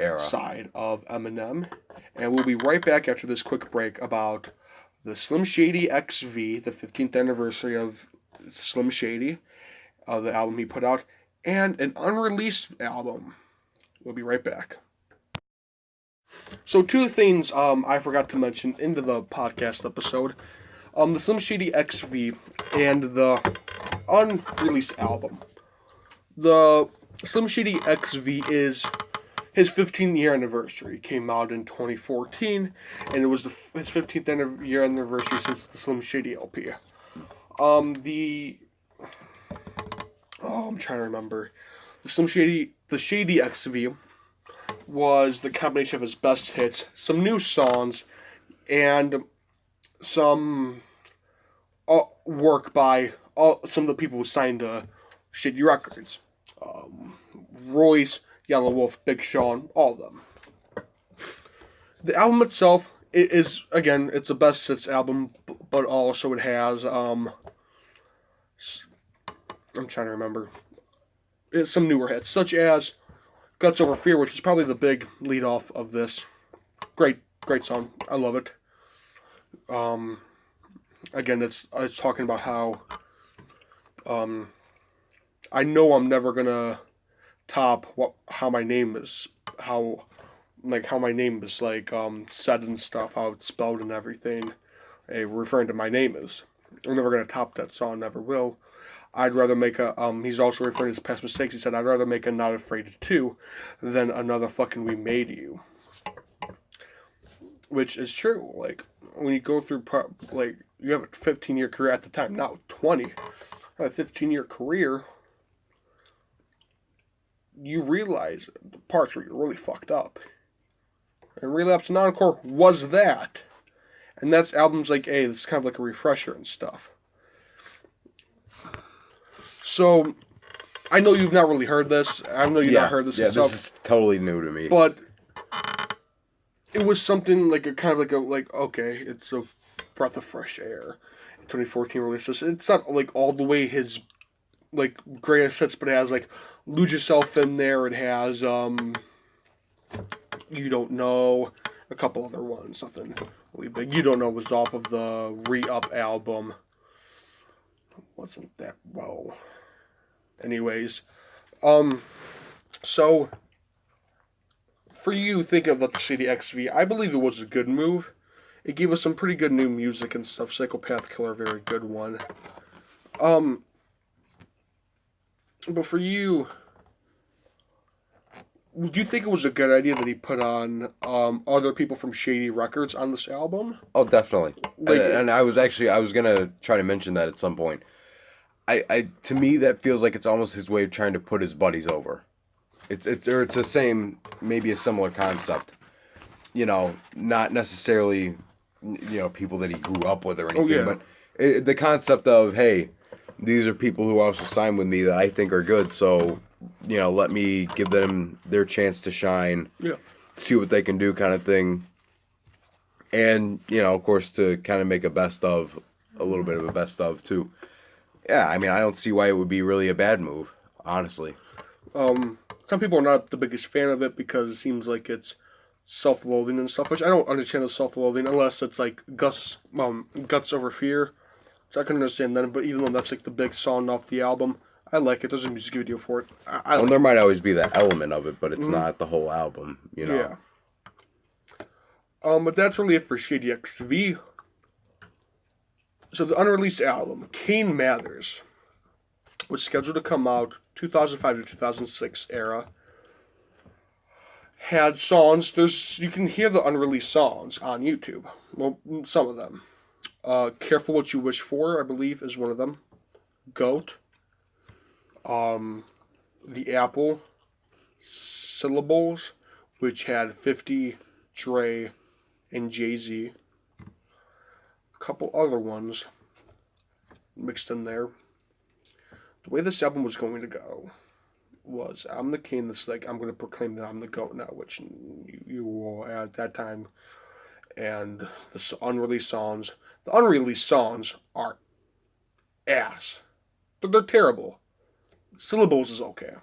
era side of Eminem, and we'll be right back after this quick break about the Slim Shady XV, the 15th anniversary of Slim Shady, the album he put out, and an unreleased album. We'll be right back. So two things I forgot to mention into the podcast episode. The Slim Shady XV and the unreleased album. The Slim Shady XV is his 15th-year anniversary. It came out in 2014, and it was his 15th year anniversary since the Slim Shady LP. The Oh, I'm trying to remember. The Shady XV was the combination of his best hits, some new songs, and some work by some of the people who signed to Shady Records. Royce, Yellow Wolf, Big Sean, all of them. The album itself is again, it's a best hits album, but also it has I'm trying to remember some newer hits, such as Guts Over Fear, which is probably the big lead off of this. Great song. I love it. Again, it's talking about how I know I'm never gonna top how my name is, how my name is said and stuff, how it's spelled and everything. Referring to my name is. I'm never gonna top that song. Never will. I'd rather make a. He's also referring to his past mistakes. He said, "I'd rather make a Not Afraid 2 than another fucking We Made You," which is true. Like when you go through, you have a 15-year career at the time, not 20. A 15-year career, you realize the parts where you're really fucked up. And Relapse and Encore was that. And that's albums like, hey, it's kind of like a refresher and stuff. So, I know you've not really heard this. I know you've not heard this. Yeah, this is totally new to me. But it was something like okay, it's a breath of fresh air. 2014 release this. It's not like all the way his greatest hits, but it has like Lose Yourself in there. It has You Don't Know, a couple other ones, nothing really big. You Don't Know was off of the Re-Up album. Wasn't that well? Anyways, so for you thinking of the Shady XV, I believe it was a good move. It gave us some pretty good new music and stuff. Psychopath Killer, very good one. But for you, do you think it was a good idea that he put on other people from Shady Records on this album? Oh, definitely. And I was gonna try to mention that at some point. To me, that feels like it's almost his way of trying to put his buddies over. It's the same, maybe a similar concept. You know, not necessarily, people that he grew up with or anything, but the concept of, hey, these are people who also signed with me that I think are good, so, let me give them their chance to shine, see what they can do kind of thing. And, of course, to kind of make a best of, a little bit of a best of, too. Yeah, I mean, I don't see why it would be really a bad move, honestly. Some people are not the biggest fan of it because it seems like it's self-loathing and stuff, which I don't understand the self-loathing unless it's like Guts Over Fear. So I can understand that, but even though that's like the big song off the album, I like it. There's a music video for it. There might always be that element of it, but it's not the whole album, Yeah. But that's really it for Shady XV. So the unreleased album, Kane Mathers, was scheduled to come out 2005 to 2006 era. Had songs. You can hear the unreleased songs on YouTube. Well, some of them. Careful What You Wish For, I believe, is one of them. Goat. The Apple. Syllables, which had 50, Dre, and Jay-Z. A couple other ones mixed in there. The way this album was going to go was I'm the king that's like, I'm going to proclaim that I'm the GOAT now, which you were at that time. And the unreleased songs are ass. They're terrible. Syllables is okay.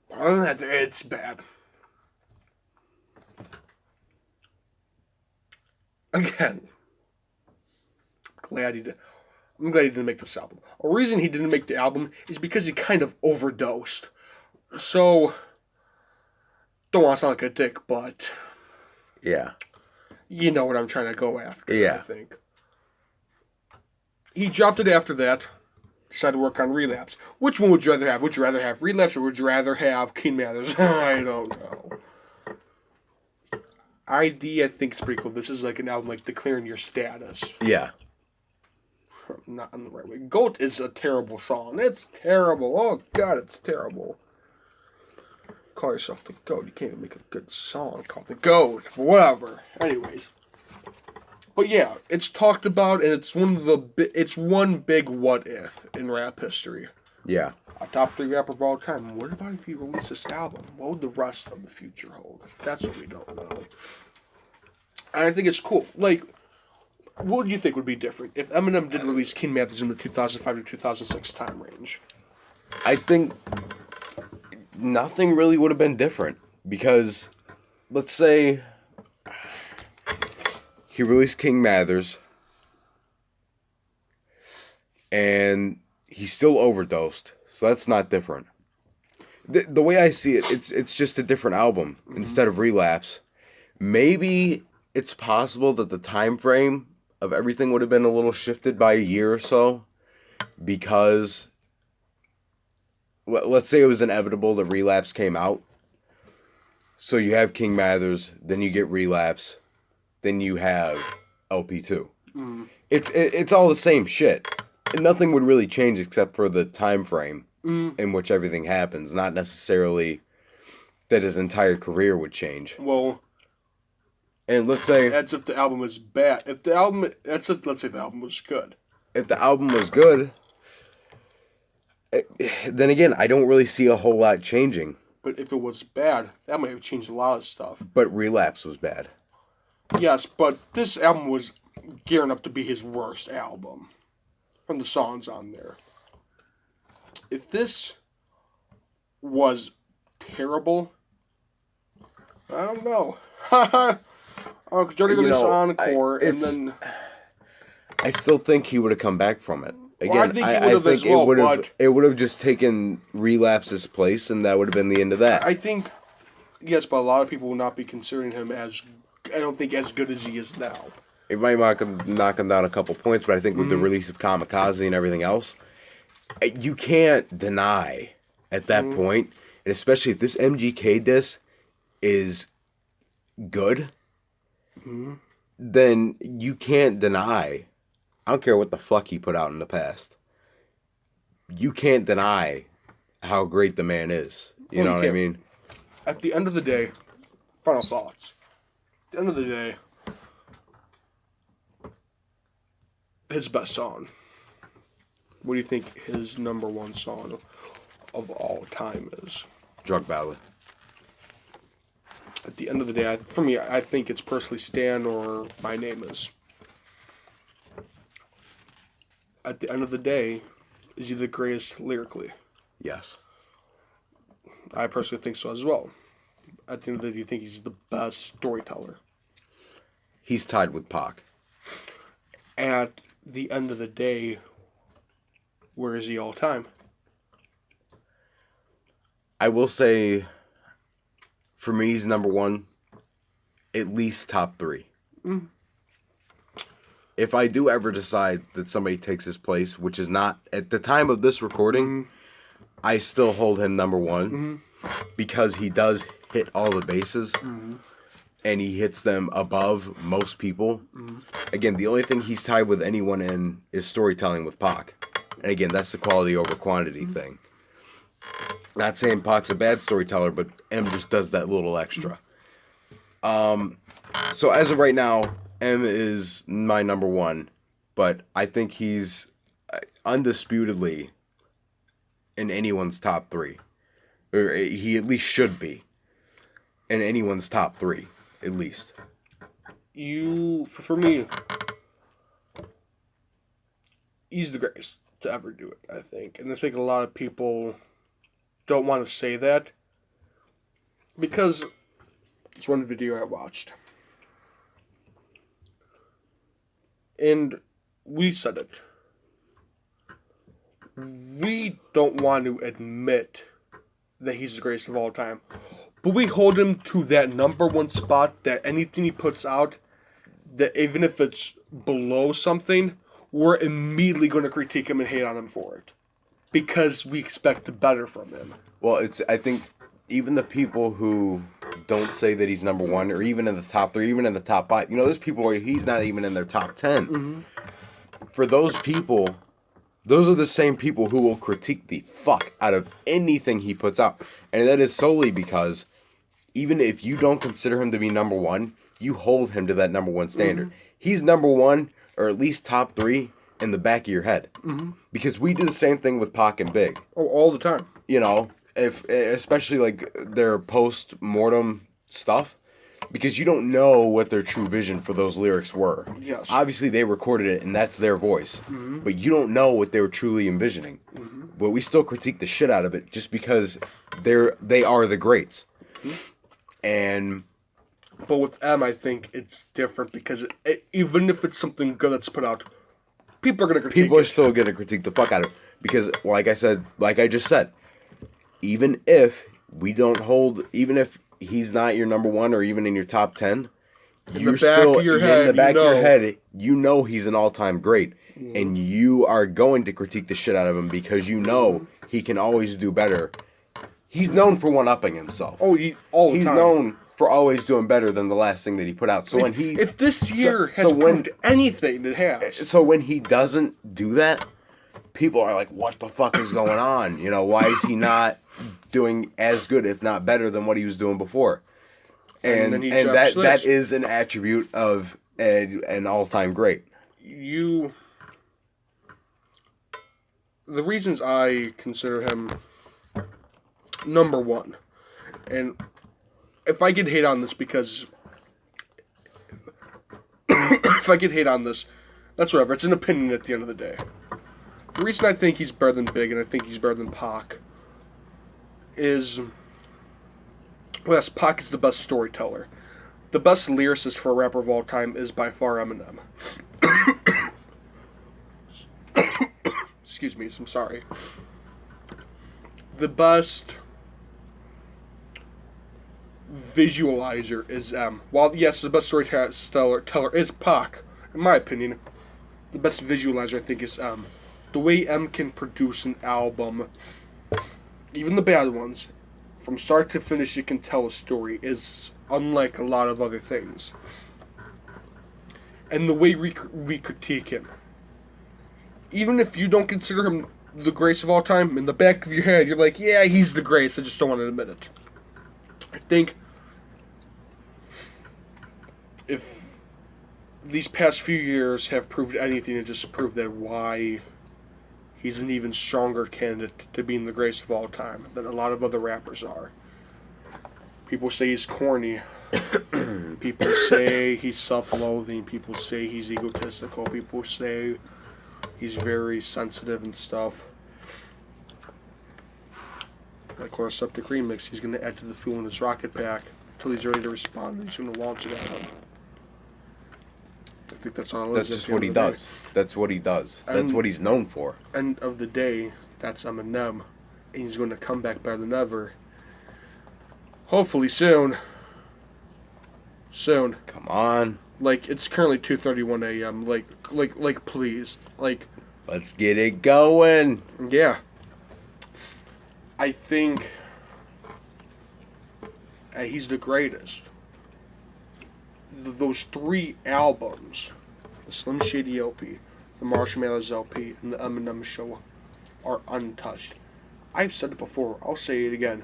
But other than that, it's bad. Again, I'm glad he didn't make this album. A reason he didn't make the album is because he kind of overdosed. So, don't want to sound like a dick, but yeah, you know what I'm trying to go after. Yeah, I think he dropped it after that. Decided to work on Relapse. Which one would you rather have? Would you rather have Relapse or would you rather have Kane Mathers? I don't know. I think it's pretty cool. This is like an album like declaring your status. Yeah. not in the right way. Goat is a terrible song. It's terrible. Oh God, it's terrible. Call yourself the goat. You can't even make a good song called the goat. Whatever. Anyways. But yeah, it's talked about, and it's one big what if in rap history. Yeah. A top 3 rapper of all time. What about if he released this album? What would the rest of the future hold? That's what we don't know. And I think it's cool. Like, what would you think would be different if Eminem did release King Mathers in the 2005 to 2006 time range? I think nothing really would have been different because, let's say, he released King Mathers and he still overdosed, so that's not different. The way I see it, it's just a different album instead of Relapse. Maybe it's possible that the time frame of everything would have been a little shifted by a year or so because let's say it was inevitable that Relapse came out. So you have King Mathers, then you get Relapse, then you have LP2. It's all the same shit. Nothing would really change except for the time frame in which everything happens, not necessarily that his entire career would change. Well, and let's say that's if the album was bad. Let's say the album was good. If the album was good, then again, I don't really see a whole lot changing. But if it was bad, that might have changed a lot of stuff. But Relapse was bad. Yes, but this album was gearing up to be his worst album from the songs on there. If this was terrible, I don't know. Oh, Jody released Encore, and then I still think he would have come back from it. Again, I think he would have as well, but it would have just taken Relapse's place, and that would have been the end of that. I think, yes, but a lot of people will not be considering him as, I don't think, as good as he is now. It might knock him down a couple points, but I think with the release of Kamikaze and everything else, you can't deny at that point, and especially if this MGK disc is good, then you can't deny. I don't care what the fuck he put out in the past. You can't deny how great the man is. You know what I mean? At the end of the day, final thoughts. At the end of the day, his best song. What do you think his number one song of all time is? Drug Ballad. At the end of the day, for me, I think it's personally Stan or My Name Is. At the end of the day, is he the greatest lyrically? Yes. I personally think so as well. At the end of the day, do you think he's the best storyteller? He's tied with Pac. At the end of the day, where is he all time? I will say, for me, he's number one, at least top 3. If I do ever decide that somebody takes his place, which is not at the time of this recording, I still hold him number one because he does hit all the bases and he hits them above most people. Again, the only thing he's tied with anyone in is storytelling with Pac. And again, that's the quality over quantity thing. Not saying Pac's a bad storyteller, but M just does that little extra. So as of right now, M is my number one, but I think he's undisputedly in anyone's top 3. Or he at least should be in anyone's top 3, at least. For me, he's the greatest to ever do it, I think. And I think a lot of people don't want to say that because it's one video I watched. And we said it. We don't want to admit that he's the greatest of all time. But we hold him to that number one spot that anything he puts out, that even if it's below something, we're immediately going to critique him and hate on him for it. Because we expect better from him. Well, I think even the people who don't say that he's number one, or even in the top 3, even in the top 5, there's people where he's not even in their top 10. for those people, those are the same people who will critique the fuck out of anything he puts out. And that is solely because even if you don't consider him to be number one, you hold him to that number one standard. Mm-hmm. He's number one, or at least top three, in the back of your head. Mm-hmm. Because we do the same thing with Pac and Big. Oh, all the time. You know, especially like their post-mortem stuff. Because you don't know what their true vision for those lyrics were. Yes. Obviously, they recorded it, and that's their voice. Mm-hmm. But you don't know what they were truly envisioning. Mm-hmm. But we still critique the shit out of it just because they are the greats. Mm-hmm. But with M, I think it's different because even if it's something good that's put out, people are going to critique it. People are still going to critique the fuck out of it. Because, like I just said, even if he's not your number one or even in your top 10, in the back of your head, you know he's an all-time great. Mm-hmm. And you are going to critique the shit out of him because you know he can always do better. He's known for one-upping himself. Oh, he's known for always doing better than the last thing that he put out. So if this year has proved anything, it has. So when he doesn't do that, people are like, what the fuck is going on? You know, why is he not doing as good, if not better, than what he was doing before? And that is an attribute of an all-time great. The reasons I consider him number one, and if I get hate on this because if I get hate on this, that's whatever. It's an opinion at the end of the day. The reason I think he's better than Big and I think he's better than Pac is, well, yes, Pac is the best storyteller. The best lyricist for a rapper of all time is by far Eminem. Excuse me, I'm sorry. The best visualizer is M. While, yes, the best storyteller is Pac, in my opinion, the best visualizer I think is M. The way M can produce an album, even the bad ones, from start to finish, it can tell a story, is unlike a lot of other things. And the way we critique him, even if you don't consider him the greatest of all time, in the back of your head, you're like, yeah, he's the greatest, I just don't want to admit it. I think if these past few years have proved anything, it just proved that why he's an even stronger candidate to being the greatest of all time than a lot of other rappers are. People say he's corny. People say he's self-loathing. People say he's egotistical. People say he's very sensitive and stuff. Like on a Septic Remix, he's going to add to the fuel in his rocket pack until he's ready to respond, and he's going to launch it at him. I think that's all it is. That's just what he does. That's what he does. That's what he's known for. End of the day, that's Eminem, and he's going to come back better than ever. Hopefully soon. Soon. Come on. Like, it's currently 2:31 a.m. Like, please. Like, let's get it going. Yeah. I think he's the greatest. Those three albums, the Slim Shady LP, the Marshall Mathers LP, and the Eminem Show, are untouched. I've said it before, I'll say it again.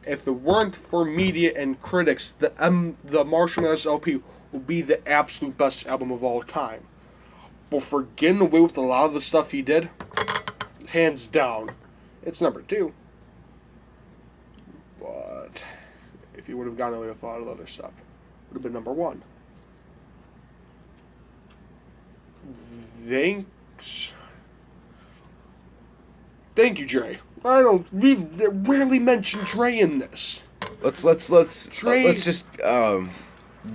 If it weren't for media and critics, the Marshall Mathers LP would be the absolute best album of all time. But for getting away with a lot of the stuff he did, hands down, it's number two. But if he would have gotten away with a lot of other stuff, it would have been number one. Thank you, Dre. We've rarely mentioned Dre in this. Let's just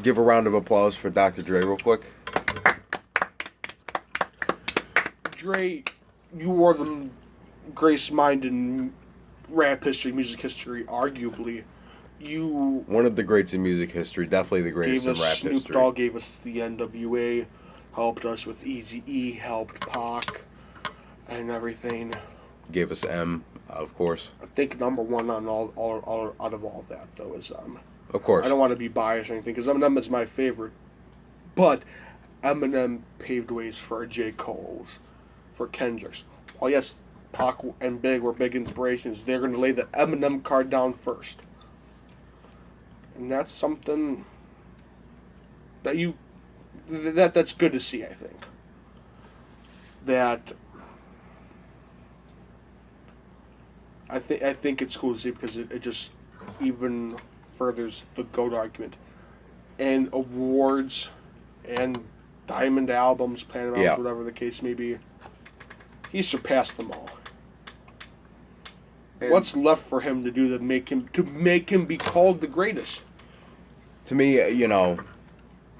give a round of applause for Dr. Dre real quick. Dre, you are the greatest mind in rap history, music history, arguably. You one of the greats in music history, definitely the greatest in rap history. Snoop Dogg gave us the NWA, helped us with Eazy-E, helped Pac, and everything. Gave us M, of course. I think number one on all out of all that though is Of course. I don't want to be biased or anything because Eminem is my favorite, but Eminem paved ways for J. Cole's, for Kendrick's. While yes, Pac and Big were big inspirations, they're going to lay the Eminem card down first. And that's something that's good to see, I think. I think it's cool to see because it just even furthers the GOAT argument. And awards and diamond albums, platinum albums, whatever the case may be, he surpassed them all. And what's left for him to do to make him be called the greatest? To me,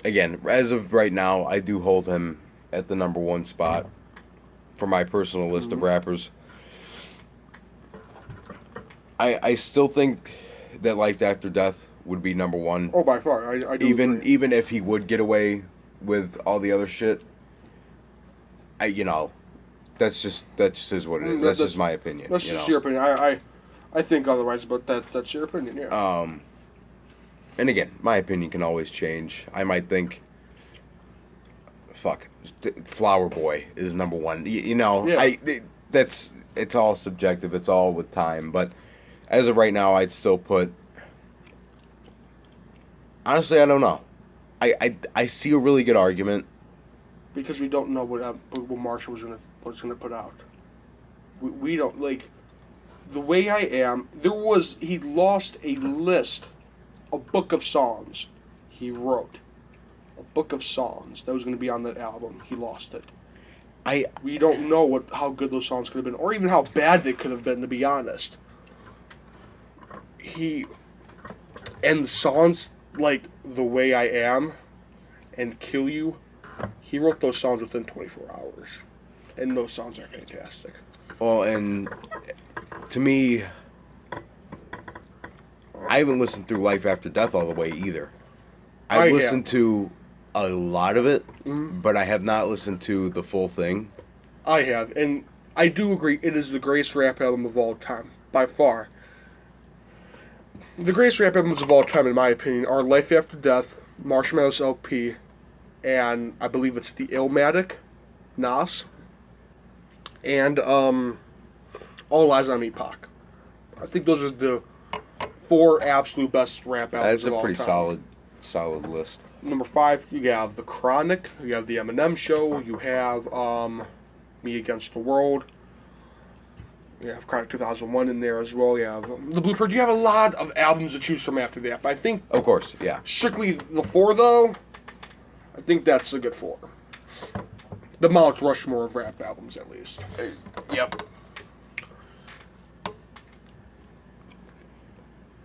again, as of right now, I do hold him at the number one spot for my personal list of rappers. I still think that Life After Death would be number one. Oh, by far. I do agree. Even if he would get away with all the other shit, that just is what it is. That's just my opinion. That's just your opinion. I think otherwise, but that's your opinion, yeah. And again, my opinion can always change. I might think, Flower Boy is number one. Yeah. It's all subjective. It's all with time. But as of right now, I'd still put. Honestly, I don't know. I see a really good argument. Because we don't know what Marshall was gonna put out. We don't the way I am. He lost a list, a book of songs, he wrote, a book of songs that was gonna be on that album. He lost it. We don't know how good those songs could have been, or even how bad they could have been. To be honest, and songs like The Way I Am and Kill You, he wrote those songs within 24 hours. And those songs are fantastic. Well, and to me, I haven't listened through Life After Death all the way either. I've listened to a lot of it, but I have not listened to the full thing. I have, and I do agree it is the greatest rap album of all time, by far. The greatest rap albums of all time, in my opinion, are Life After Death, Marshmallow's LP, and I believe it's the Illmatic, Nas, and All Eyes on Me, Pac. I think those are the 4 absolute best rap albums of all time. That's a pretty solid list. Number 5, you have The Chronic, you have The Eminem Show, you have Me Against the World, you have Chronic 2001 in there as well, you have The Blueprint. You have a lot of albums to choose from after that, but I think... Of course, yeah. Strictly the 4, though, I think that's a good 4. The Mount Rushmore of rap albums, at least. Yep.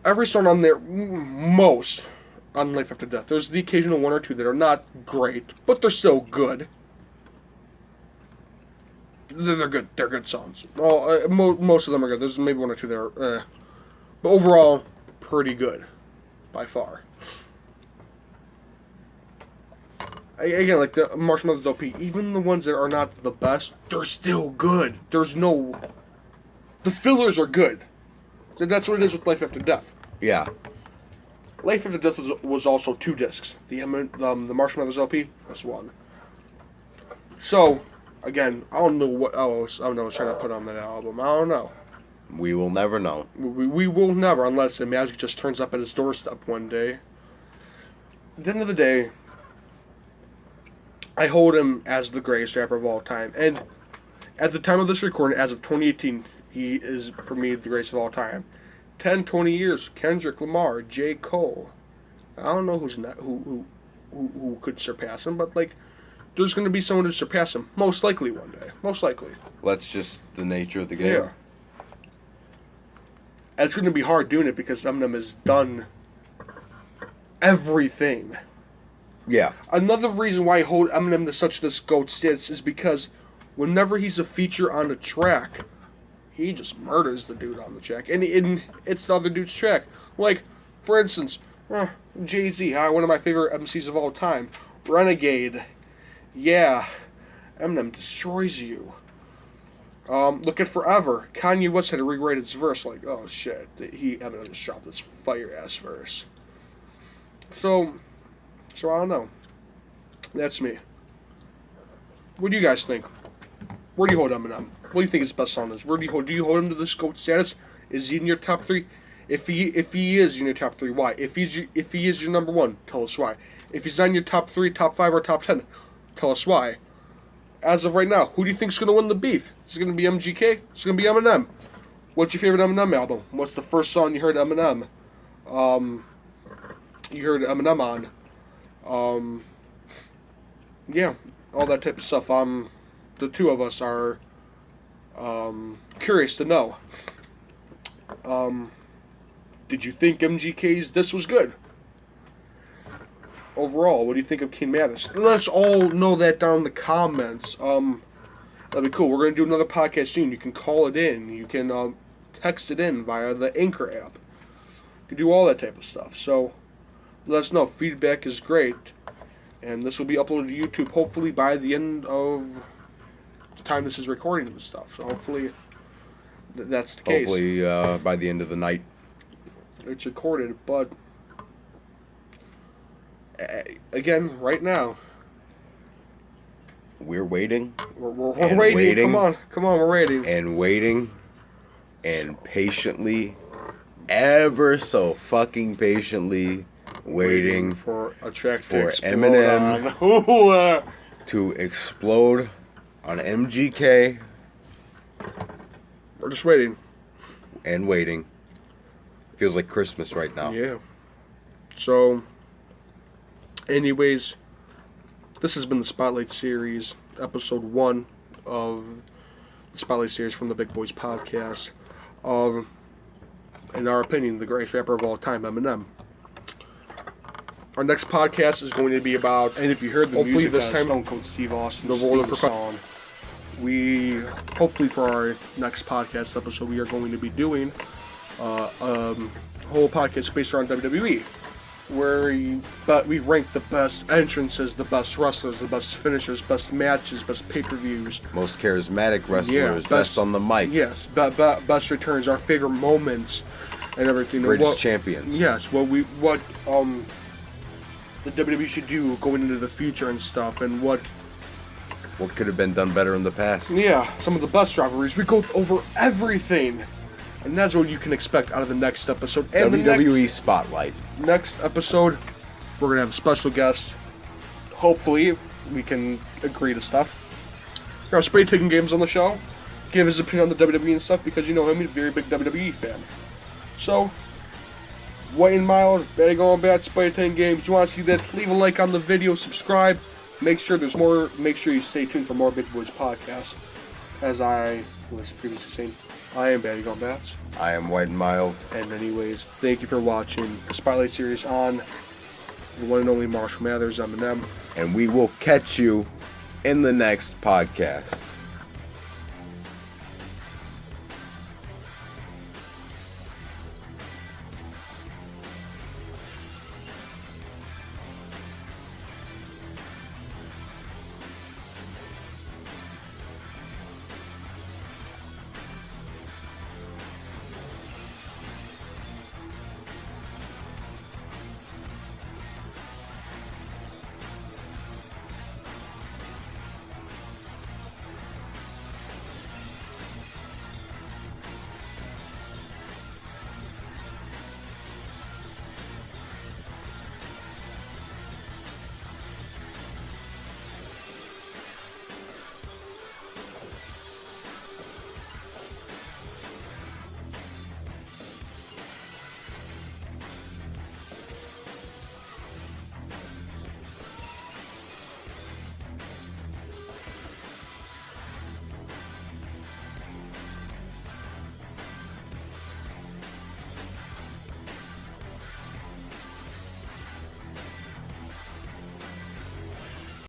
Every song on there, most... on Life After Death. There's the occasional 1 or 2 that are not great, but they're still good. They're good. They're good songs. Well, most of them are good. There's maybe 1 or 2 that are, but overall, pretty good, by far. Again, like the Marshmallow's LP, even the ones that are not the best, they're still good. The fillers are good. That's what it is with Life After Death. Yeah. Life After Death was also 2 discs. The Marshmallow's LP, that's 1. So, again, I don't know what else I was trying to put on that album. I don't know. We will never know. We will never, unless the magic just turns up at his doorstep one day. At the end of the day, I hold him as the greatest rapper of all time. And at the time of this recording, as of 2018, he is, for me, the greatest of all time. 10, 20 years, Kendrick Lamar, J. Cole. I don't know who could surpass him, but there's going to be someone to surpass him. Most likely one day. Most likely. That's just the nature of the game. Yeah. And it's going to be hard doing it because Eminem has done everything. Yeah. Another reason why I hold Eminem to such this GOAT status is because whenever he's a feature on a track, he just murders the dude on the track. And it's the other dude's track. Like, for instance, Jay-Z, one of my favorite MCs of all time. Renegade. Yeah. Eminem destroys you. Look at Forever. Kanye West had to rewrite his verse. Like, oh shit. Eminem just dropped this fire-ass verse. So I don't know. That's me. What do you guys think? Where do you hold Eminem? What do you think his best song is? Where do you hold him to this GOAT status? Is he in your top 3? If he is in your top 3, why? If he is your number 1, tell us why. If he's not in your top 3, top 5, or top 10, tell us why. As of right now, who do you think is going to win the beef? Is it going to be MGK? Is it going to be Eminem? What's your favorite Eminem album? What's the first song you heard Eminem? You heard Eminem on? Yeah, all that type of stuff. The two of us are curious to know. Did you think MGK's This was good? Overall, what do you think of King Mathers? Let's all know that down in the comments. That'd be cool. We're going to do another podcast soon. You can call it in. You can text it in via the Anchor app. You can do all that type of stuff. So, let us know. Feedback is great. And this will be uploaded to YouTube hopefully by the end of the time this is recording and stuff. So, hopefully that's the case. Hopefully by the end of the night. It's recorded, but again, right now, we're waiting. We're waiting. Come on, we're waiting. And waiting. And patiently, ever so fucking patiently, waiting for a track for to Eminem to explode on MGK. We're just waiting. And waiting. Feels like Christmas right now. Yeah. So, anyways, this has been the Spotlight Series, episode 1 of the Spotlight Series from the Big Boys Podcast of, in our opinion, the greatest rapper of all time, Eminem. Our next podcast is going to be about, and if you heard the music this time, Stone Cold Steve Austin's theme song. We, hopefully for our next podcast episode, we are going to be doing a whole podcast based around WWE, where we rank the best entrances, the best wrestlers, the best finishers, best matches, best pay-per-views, most charismatic wrestlers, best on the mic. Yes, best returns, our favorite moments, and everything. Greatest champions. Yes, what the WWE should do going into the future and stuff, and what could have been done better in the past. Yeah, some of the best rivalries. We go over everything. And that's what you can expect out of the next episode. And WWE Spotlight. Next episode, we're going to have a special guest. Hopefully, we can agree to stuff. We're going to have Spray taking games on the show. Give his opinion on the WWE and stuff because you know him, he's a very big WWE fan. So, White and Mild, Betty Going Bad, Spray 10 games. You want to see that? Leave a like on the video, subscribe. Make sure you stay tuned for more Big Boys podcasts. As I was previously saying, I am Batty Gone Bats. I am White and Mild. And anyways, thank you for watching the Spotlight Series on the one and only Marshall Mathers, Eminem. And we will catch you in the next podcast.